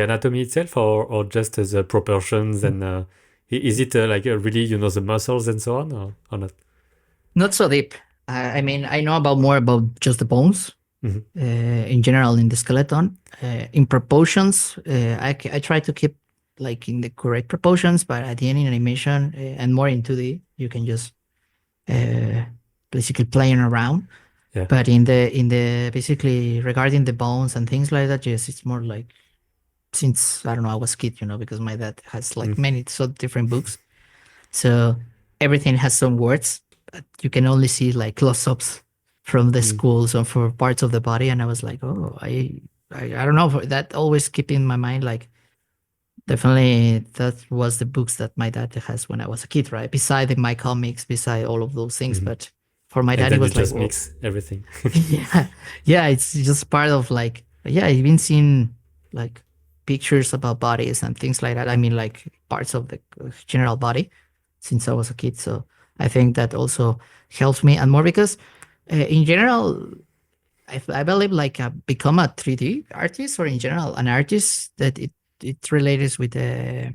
S1: anatomy itself, or just the proportions and is it like really the muscles and so on, or not?
S2: not so deep. I mean, I know about more about just the bones
S1: Hmm.
S2: in general in the skeleton. In proportions, I try to keep like in the correct proportions, but at the end in animation and more in 2D, you can just uh, basically playing around.
S1: Yeah.
S2: But in the basically regarding the bones and things like that, yes, it's more like since I don't know I was a kid, because my dad has like
S1: Mm,
S2: many so different books, so everything has some words, but you can only see like close-ups from the
S1: mm,
S2: schools or for parts of the body, and I was like, oh, I don't know, that always keep in my mind like definitely that was the books that my dad has when I was a kid, right? Beside my comics, beside all of those things.
S1: mhm.
S2: But for my
S1: And
S2: dad, it
S1: then you
S2: was like,
S1: just
S2: well,
S1: mix everything.
S2: yeah, yeah, it's just part of like, yeah, I've been seeing like pictures about bodies and things like that. I mean, like parts of the general body since I was a kid. So I think that also helps me and more because in general, I believe like become a 3D artist or in general an artist that it relates with the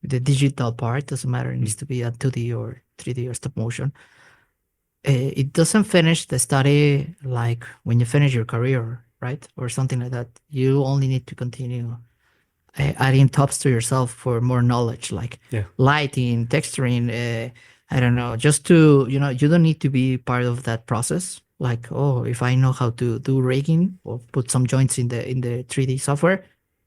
S2: digital part. Doesn't matter. It
S1: Mm,
S2: needs to be a 2D or 3D or stop motion. It doesn't finish the study like when you finish your career, right? Or something like that. You only need to continue adding tops to yourself for more knowledge, like
S1: yeah.
S2: lighting, texturing. I don't know, just to you don't need to be part of that process. Like, oh, if I know how to do rigging or put some joints in the 3D software,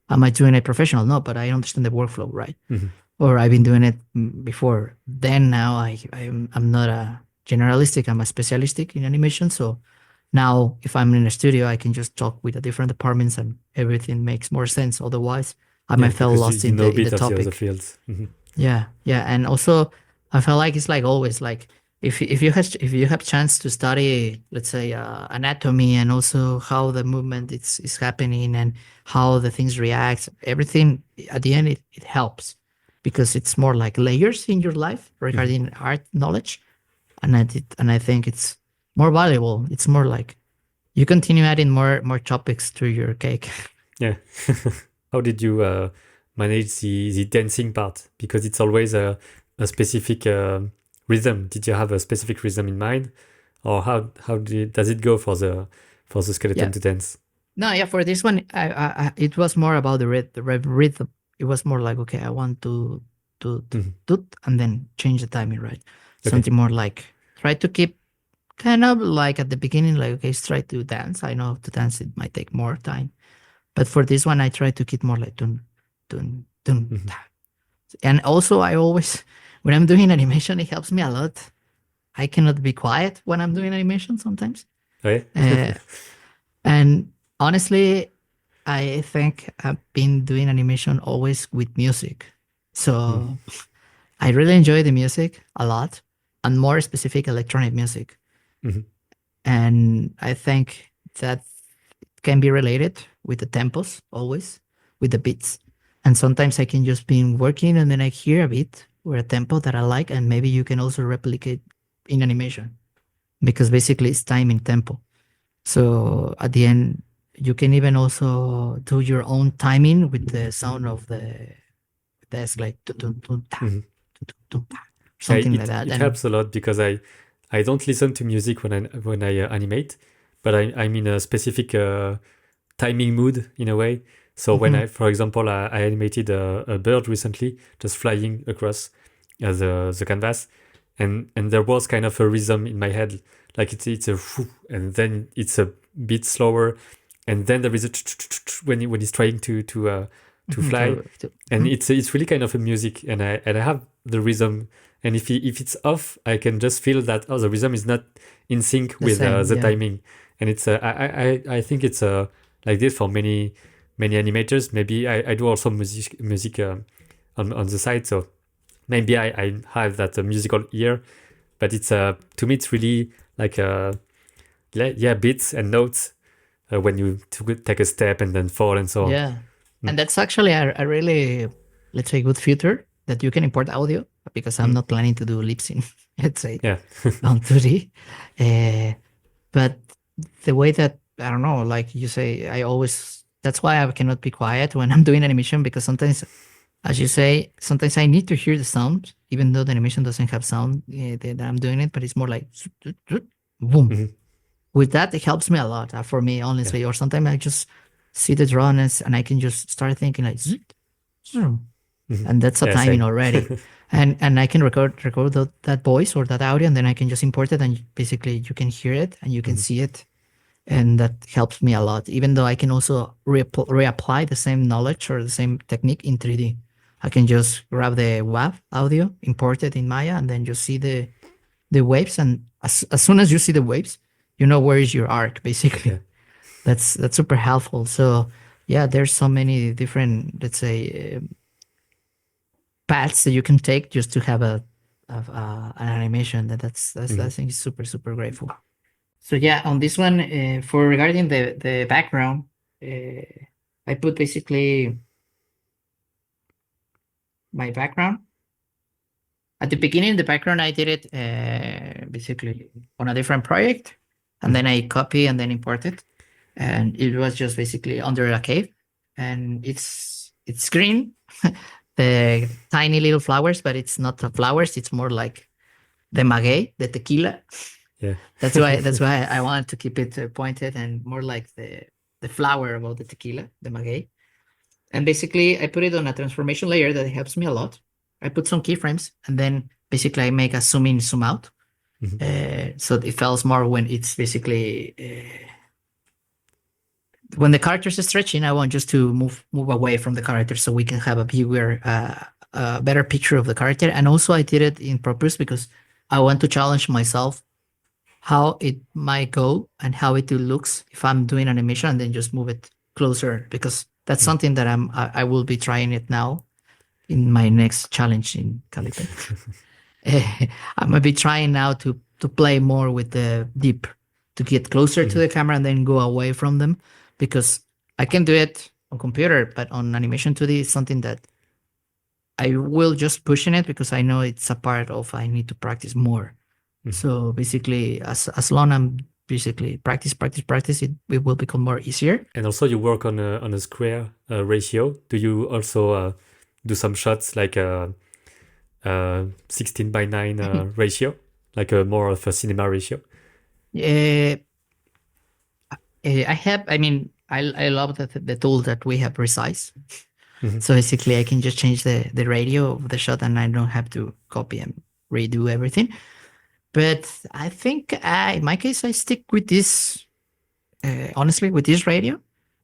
S2: am I doing it professional? No, but I understand the workflow, right?
S1: Mhm.
S2: Or I've been doing it before. Then now I'm not a generalistic. I'm a specialistic in animation. So now if I'm in a studio, I can just talk with the different departments and everything makes more sense. Otherwise, I
S1: Yeah,
S2: might feel
S1: because
S2: lost
S1: you
S2: in
S1: know a
S2: the
S1: bit of the other
S2: topic.
S1: fields. Hmm.
S2: Yeah, yeah, and also I feel like it's like always like if you have chance to study, let's say, anatomy, and also how the movement is happening and how the things react, everything at the end it helps because it's more like layers in your life
S1: Mhm.
S2: regarding art knowledge, and I think it's more valuable. It's more like you continue adding more topics to your cake.
S1: Yeah. How did you manage the dancing part? Because it's always a specific rhythm. Did you have a specific rhythm in mind, or does it go for the skeleton
S2: Yeah.
S1: to dance?
S2: No, yeah, for this one, it was more about the rhythm. It was more like, okay, I want to
S1: Mhm.
S2: do, and then change the timing, right?
S1: Okay.
S2: Something more like try to keep kind of like at the beginning, like, okay, try to dance. I know to dance it might take more time, but for this one, I try to keep more like dun dun dun.
S1: Mhm.
S2: Ta. And also, I always when I'm doing animation, it helps me a lot. I cannot be quiet when I'm doing animation sometimes.
S1: Okay.
S2: Uh, and honestly, I think I've been doing animation always with music.
S1: Mhm.
S2: So I really enjoy the music a lot, and more specific electronic music.
S1: Mhm.
S2: And I think that can be related with the tempos always, with the beats. And sometimes I can just be working and then I hear a beat or a tempo that I like, and maybe you can also replicate in animation because basically it's time in tempo. So at the end, you can even also do your own timing with the sound of the desk, like tun, tun, tun, ta,
S1: Mhm.
S2: tun, tun, tun, ta,
S1: Yeah,
S2: something like that.
S1: it
S2: And
S1: helps a lot because I don't listen to music when I animate, but I'm in a specific timing mood in a way. So when
S2: mhm,
S1: for example, I animated a bird recently, just flying across the canvas, and there was kind of a rhythm in my head, like it's a whoo, and then it's a bit slower, and then there is a when he's trying to
S2: mhm,
S1: fly, and
S2: mhm.
S1: it's really kind of a music, and I have the rhythm, and if it's off, I can just feel that the rhythm is not in sync
S2: The
S1: with
S2: same,
S1: the
S2: yeah.
S1: timing, and it's I think it's like this for many animators. Maybe I do also music on the side, so maybe I have that musical ear, but it's to me it's really like yeah, beats and notes when you take a step and then fall and so on.
S2: Yeah.
S1: Mm,
S2: And that's actually a really, let's say, good feature that you can import audio because I'm
S1: mm,
S2: not planning to do lip sync, let's say,
S1: yeah.
S2: on 2D. Uh, but the way that, I don't know, like you say, that's why I cannot be quiet when I'm doing animation because sometimes, as you say, sometimes I need to hear the sound, even though the animation doesn't have sound that I'm doing it, but it's more like boom.
S1: Mhm,
S2: With that, it helps me a lot for me,
S1: yeah.
S2: honestly. Or sometimes I just see the drawings and I can just start thinking like, zzz, zzz,
S1: Mhm.
S2: and that's a
S1: Yeah,
S2: timing
S1: same.
S2: already. And I can record that voice or that audio, and then I can just import it, and basically you can hear it and you can
S1: Mhm,
S2: see it, and that helps me a lot. Even though I can also reapply the same knowledge or the same technique in 3D. I can just grab the WAV audio, import it in Maya, and then just see the waves. And as soon as you see the waves, you know where is your arc, basically.
S1: yeah.
S2: That's super helpful. So yeah, there's so many different, let's say, paths that you can take just to have an animation. That's I
S1: Mhm,
S2: think is super grateful. So yeah, on this one, for regarding the background, I put basically my background. At the beginning, the background I did it basically on a different project, and
S1: mhm,
S2: then I copy and then import it, and it was just basically under a cave, and it's green, the tiny little flowers, but it's not the flowers; it's more like the maguey, the tequila.
S1: yeah.
S2: That's why I wanted to keep it pointed and more like the flower about the tequila, the maguey. And basically, I put it on a transformation layer that helps me a lot. I put some keyframes, and then basically I make a zoom in, zoom out.
S1: Mhm,
S2: So it feels more when it's basically when the characters are stretching. I want just to move away from the character so we can have a bigger, a better picture of the character. And also, I did it in purpose because I want to challenge myself how it might go and how it looks if I'm doing animation and then just move it closer because that's
S1: mhm.
S2: something that I will be trying it now in my next challenge in Callipeg. I'm gonna be trying now to play more with the deep, to get closer to the camera and then go away from them, because I can do it on computer, but on animation 2D it's something that I will just push in it because I know it's a part of I need to practice more. So basically, as long I'm basically practice, it will become more easier.
S1: And also you work on a square ratio. Do you also do some shots like a 16:9 ratio, like a more of a cinema ratio?
S2: I love the tool that we have resize. So basically I can just change the radio of the shot and I don't have to copy and redo everything. But I think in my case, I stick with this, honestly, with this radio,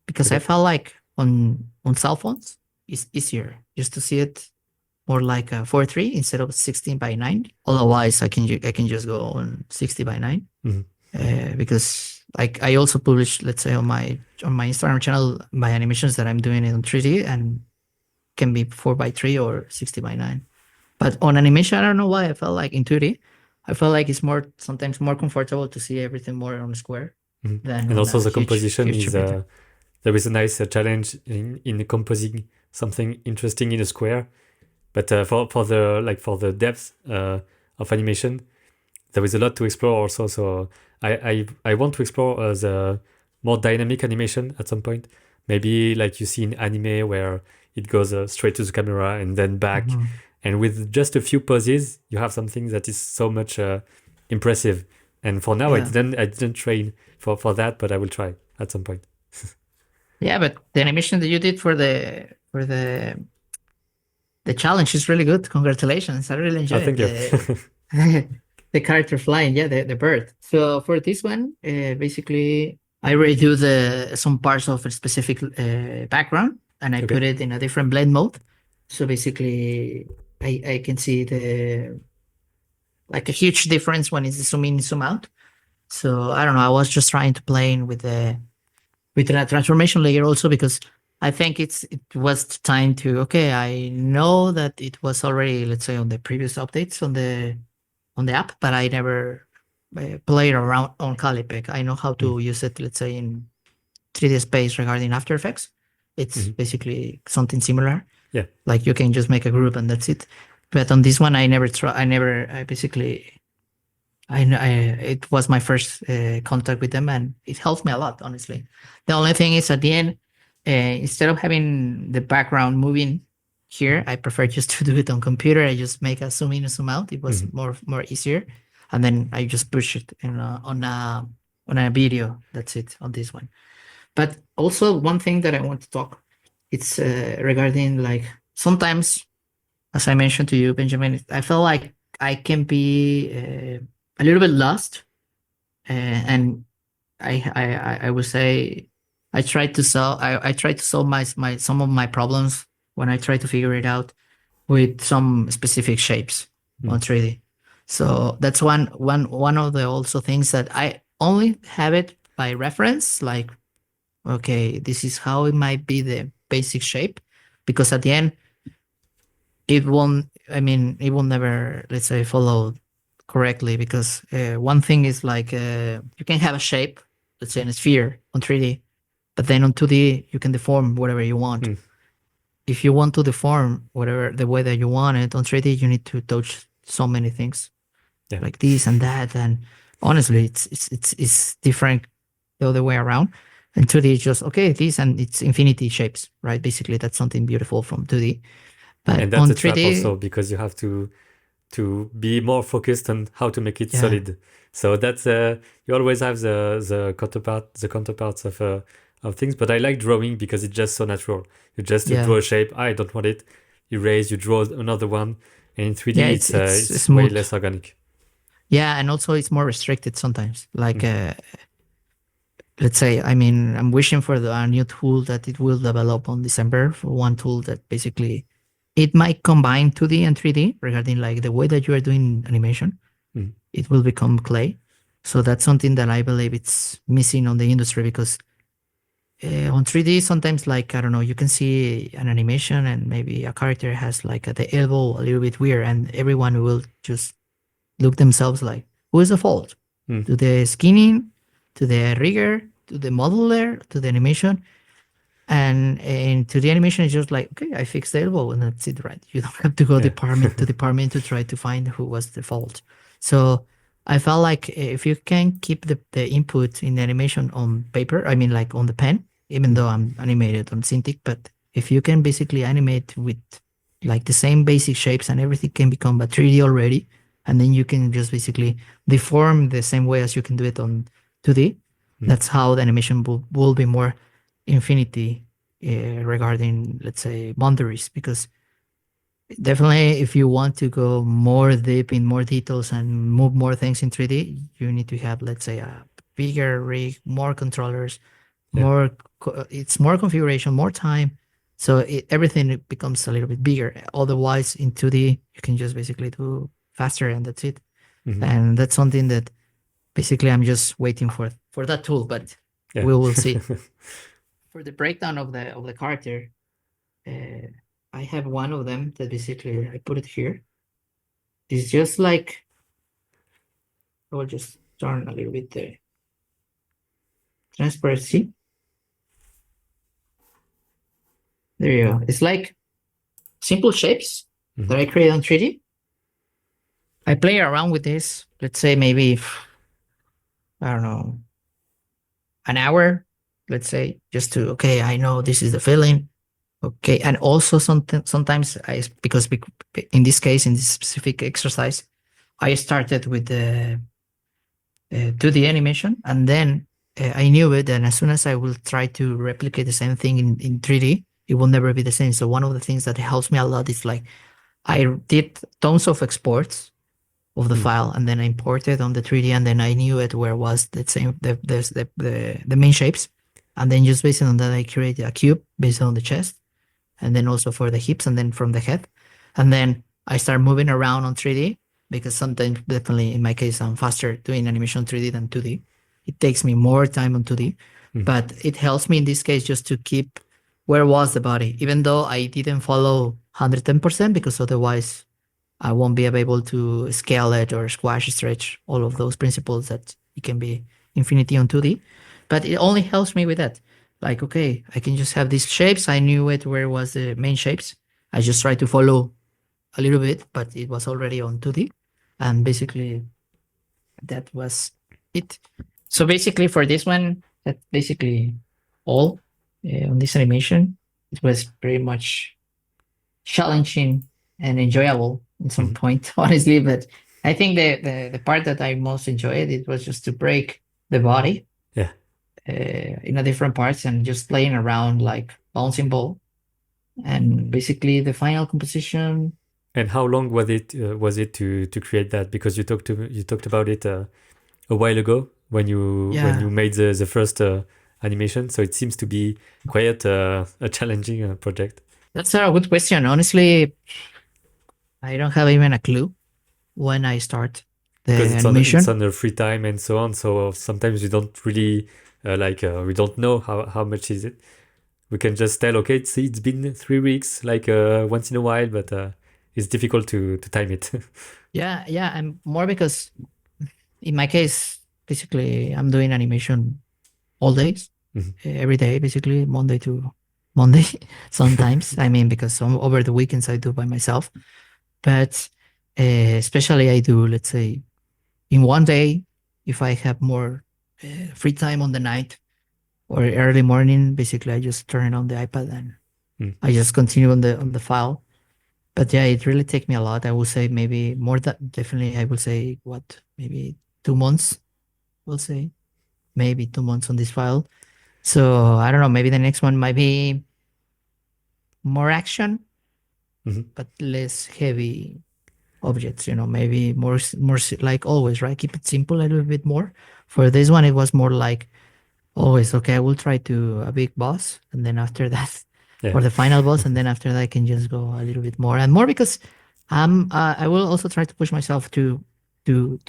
S2: because I felt like on cell phones, it's easier just to see it more like a 4:3 instead of 16:9. Otherwise, I can just go on 60:9, because like I also publish, let's say on my Instagram channel, my animations that I'm doing it on 3D and can be 4:3 or 60:9. But on animation, I don't know why I felt like in 2D, I felt like it's sometimes more comfortable to see everything more on a square than
S1: And
S2: on
S1: also
S2: a
S1: the
S2: huge,
S1: composition
S2: huge
S1: is
S2: printer.
S1: there is a nice challenge in composing something interesting in a square. But for the depth of animation, there is a lot to explore also. So I want to explore the more dynamic animation at some point. Maybe like you see in anime where it goes straight to the camera and then back. And with just a few pauses, you have something that is so much impressive. And for now,
S2: Yeah.
S1: I didn't train for that, but I will try at some point.
S2: Yeah, but the animation that you did for the challenge is really good. Congratulations. I really
S1: Oh,
S2: enjoyed
S1: thank you.
S2: the character flying, yeah, the bird. So for this one, basically I redo some parts of a specific background and I
S1: Okay.
S2: put it in a different blend mode. So basically I can see like a huge difference when it's zoom in, zoom out. So I don't know. I was just trying to play in with the transformation layer also, because I think it was time to, okay, I know that it was already, let's say, on the previous updates on the app, but I never played around on Callipeg. I know how to use it, let's say, in 3D space regarding After Effects. It's basically something similar.
S1: Yeah.
S2: Like you can just make a group and that's it. But on this one, it was my first contact with them, and it helped me a lot, honestly. The only thing is, at the end, instead of having the background moving here, I prefer just to do it on computer. I just make a zoom in and zoom out. It was more easier, and then I just push it on a video. That's it on this one. But also one thing that I want to talk, it's regarding, like, sometimes, as I mentioned to you, Benjamin, I feel like I can be a little bit lost, and I would say I try to solve my some of my problems when I try to figure it out with some specific shapes on 3D. So that's one of the also things that I only have it by reference, like, okay, this is how it might be the basic shape, because at the end it won't, it will never, let's say, follow correctly, because one thing is like you can have a shape, let's say in a sphere on 3D, but then on 2D you can deform whatever you want. If you want to deform whatever the way that you want it on 3D, you need to touch so many things, like this and that, and honestly, it's different the other way around. And 2D is just, okay, this, and it's infinity shapes, right? Basically, that's something beautiful from 2D. But
S1: And that's
S2: on
S1: a trap
S2: 3D,
S1: also, because you have to be more focused on how to make it solid. So that's you always have the counterparts of things. But I like drawing because it's just so natural. You just draw a shape. I don't want it. Erase. You draw another one. And in 3D,
S2: it's
S1: it's way
S2: smooth.
S1: less organic.
S2: Yeah, and also it's more restricted sometimes. Like, let's say, I'm wishing for a new tool that it will develop on December, for one tool that basically it might combine 2D and 3D regarding like the way that you are doing animation. It will become clay. So that's something that I believe it's missing on the industry, because on 3D, sometimes like I don't know, you can see an animation and maybe a character has like the elbow a little bit weird, and everyone will just look themselves like, who is the fault?
S1: Mm.
S2: To the skinning, to the rigger, to the modeler, to the animation. And to the animation, it's just like, okay, I fixed the elbow and that's it, right? You don't have to go
S1: Yeah.
S2: department to department to try to find who was the fault. So I felt like if you can keep the input in the animation on paper, I mean, like on the pen, even
S1: Mm.
S2: though I'm animated on Cintiq, but if you can basically animate with like the same basic shapes and everything can become a 3D already, and then you can just basically deform the same way as you can do it on 2D.
S1: Mm.
S2: That's how the animation will be more infinity regarding, let's say, boundaries. Because definitely, if you want to go more deep in more details and move more things in 3D, you need to have, let's say, a bigger rig, more controllers,
S1: Yeah.
S2: more. It's more configuration, more time. So everything becomes a little bit bigger. Otherwise, in 2D, you can just basically do faster, and that's it.
S1: Mhm.
S2: And that's something that basically I'm just waiting for that tool, but
S1: Yeah.
S2: we will see. For the breakdown of the character, uh, I have one of them that basically I put it here. It's just like I will just turn a little bit the transparency. There you go. It's like simple shapes
S1: Mhm.
S2: that I create on 3D. I play around with this. Let's say maybe I don't know, an hour. Let's say just to okay, I know this is the feeling. Okay, and also sometimes I because in this case in this specific exercise, I started with the 2D animation, and then I knew it. And as soon as I will try to replicate the same thing in 3D, it will never be the same. So one of the things that helps me a lot is like I did tons of exports of the
S1: Mm.
S2: file, and then I imported on the 3D, and then I knew it where was the same the main shapes, and then just based on that I created a cube based on the chest, and then also for the hips, and then from the head. And then I start moving around on 3D because sometimes, definitely in my case, I'm faster doing animation 3D than 2D. It takes me more time on 2D,
S1: Mm.
S2: but it helps me in this case just to keep where was the body, even though I didn't follow 110%, because otherwise I won't be able to scale it or squash, stretch, all of those principles that it can be infinity on 2D. But it only helps me with that. Like, okay, I can just have these shapes. I knew it where was the main shapes. I just try to follow a little bit, but it was already on 2D. And basically that was it. So basically for this one, that's basically all on this animation. It was very much challenging and enjoyable in some
S1: Mhm.
S2: point, honestly. But I think the part that I most enjoyed it was just to break the body
S1: Yeah.
S2: in a different parts and just playing around like bouncing ball. And basically the final composition,
S1: And how long was it to create that? Because you talked about it a while ago when
S2: yeah,
S1: you made the first animation. So it seems to be quite a challenging project
S2: that's a good question. Honestly, I don't have even a clue when I start the
S1: because it's
S2: animation.
S1: on the free time and so on. So sometimes we don't really we don't know how much is it. We can just tell, okay, it's been 3 weeks, like once in a while, but it's difficult to time it.
S2: Yeah, yeah, and more because in my case, basically, I'm doing animation all days,
S1: Mhm.
S2: every day, basically, Monday to Monday. Sometimes, I mean, because over the weekends I do by myself, but especially I do, let's say, in one day, if I have more free time on the night or early morning, basically, I just turn on the iPad and
S1: Mm.
S2: I just continue on the file. But yeah, it really take me a lot. I would say maybe more than definitely. I would say what maybe 2 months. We'll say maybe 2 months on this file. So I don't know. Maybe the next one might be more action,
S1: Mhm.
S2: but less heavy objects. You know, maybe like always, right? Keep it simple a little bit more. For this one, it was more like always, okay, I will try to a big boss, and then after that,
S1: Yeah.
S2: or the final boss, and then after that, I can just go a little bit more and more because I will also try to push myself to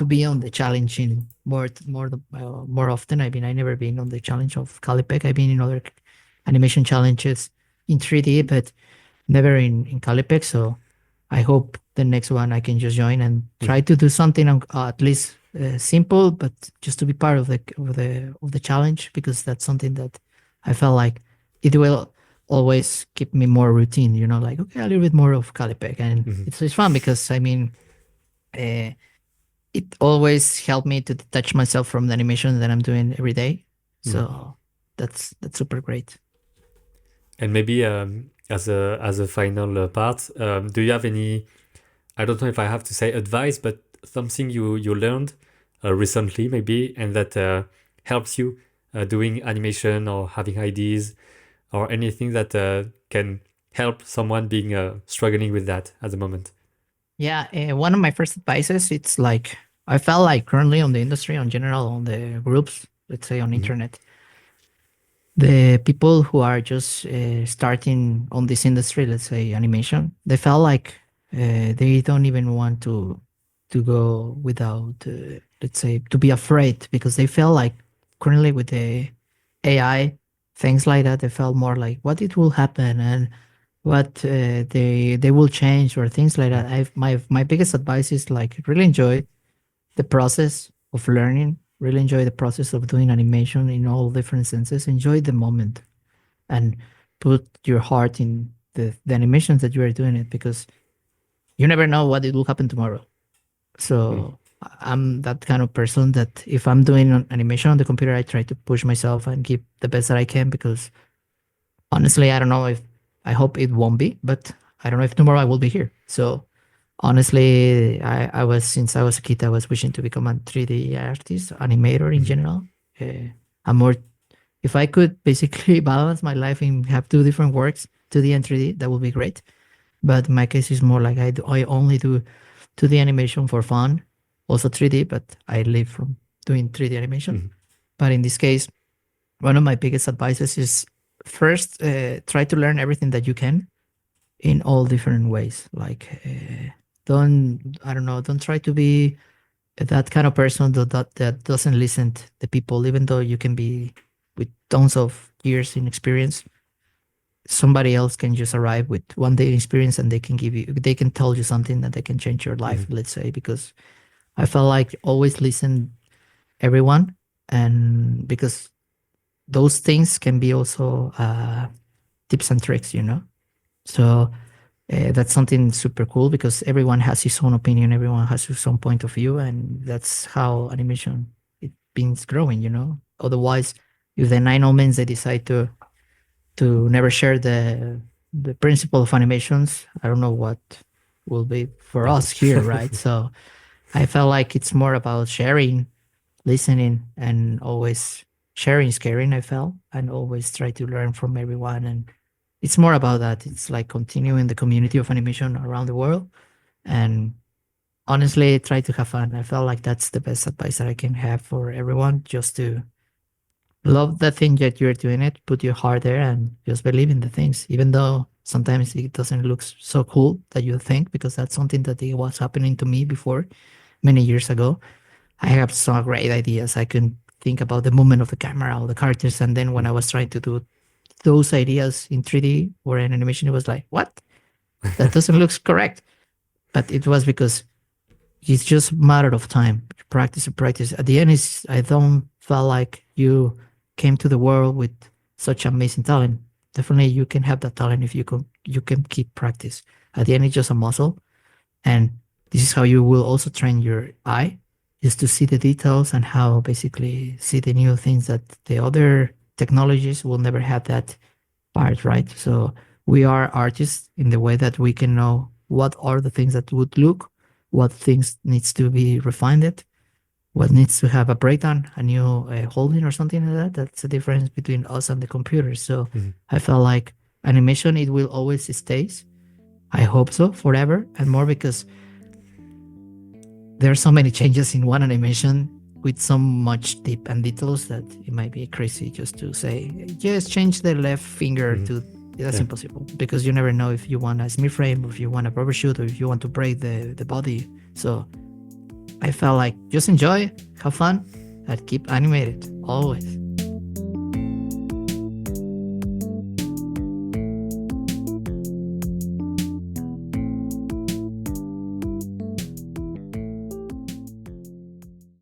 S2: be on the challenging more often. I mean, I never been on the challenge of Callipeg. I've been in other animation challenges in 3D, but never in Callipeg. So I hope the next one I can just join and try to do something at least simple, but just to be part of the challenge, because that's something that I felt like it will always keep me more routine. Like, okay, a little bit more of Callipeg, and it's fun because I mean, it always helped me to detach myself from the animation that I'm doing every day. So that's super great.
S1: And maybe as a final part, do you have any? I don't know if I have to say advice, but something you learned recently, maybe, and that helps you doing animation or having ideas or anything that can help someone being struggling with that at the moment.
S2: Yeah, one of my first advices, it's like I felt like currently on the industry, on general, on the groups, let's say on internet, the people who are just starting on this industry, let's say animation, they felt like they don't even want to go without, let's say, to be afraid, because they felt like currently with the AI, things like that, they felt more like what it will happen and what they will change or things like that. My biggest advice is like really enjoy the process of learning, really enjoy the process of doing animation in all different senses, enjoy the moment and put your heart in the animations that you are doing it, because you never know what it will happen tomorrow. So I'm that kind of person that if I'm doing an animation on the computer, I try to push myself and give the best that I can, because honestly, I don't know if I hope it won't be, but I don't know if tomorrow I will be here. So honestly, I was since I was a kid, I was wishing to become a 3D artist, animator in general. I'm more if I could basically balance my life and have two different works, 2D and 3D, that would be great. But my case is more like I only do 2D animation for fun, also 3D, but I live from doing 3D animation. But in this case, one of my biggest advices is first try to learn everything that you can in all different ways. Like don't try to be that kind of person that doesn't listen to the people, even though you can be with tons of years in experience. Somebody else can just arrive with one day experience and they can tell you something that they can change your life, let's say. Because I felt like always listen everyone, and because those things can be also tips and tricks. So that's something super cool, because everyone has his own opinion, everyone has his own point of view, and that's how animation it been growing. Otherwise, if the nine omens they decide to never share the principle of animations, I don't know what will be for us here, right? So I felt like it's more about sharing, listening, and always sharing is caring. I felt, and always try to learn from everyone, and it's more about that. It's like continuing the community of animation around the world, and honestly, try to have fun. I felt like that's the best advice that I can have for everyone. Just to love the thing that you're doing it, put your heart there, and just believe in the things, even though sometimes it doesn't look so cool that you think, because that's something that it was happening to me before many years ago. I have some great ideas. I can think about the movement of the camera, all the characters, and then when I was trying to do those ideas in 3D or in animation, it was like, what? That doesn't look correct. But it was because it's just a matter of time. Practice and practice. At the end, I don't feel like you came to the world with such amazing talent. Definitely, you can have that talent if you can keep practice. At the end, it's just a muscle, and this is how you will also train your eye, is to see the details and how basically see the new things that the other technologies will never have that part, right? So we are artists in the way that we can know what are the things that would look, what things needs to be refined, what needs to have a breakdown, a new holding or something like that. That's the difference between us and the computer. So I felt like animation, it will always stays. I hope so forever and more, because there are so many changes in one animation with so much deep and details that it might be crazy just to say, just change the left finger to. That's impossible, because you never know if you want a smith frame, or if you want a rubber shoot, or if you want to break the body. So I felt like just enjoy, have fun, and keep animated always.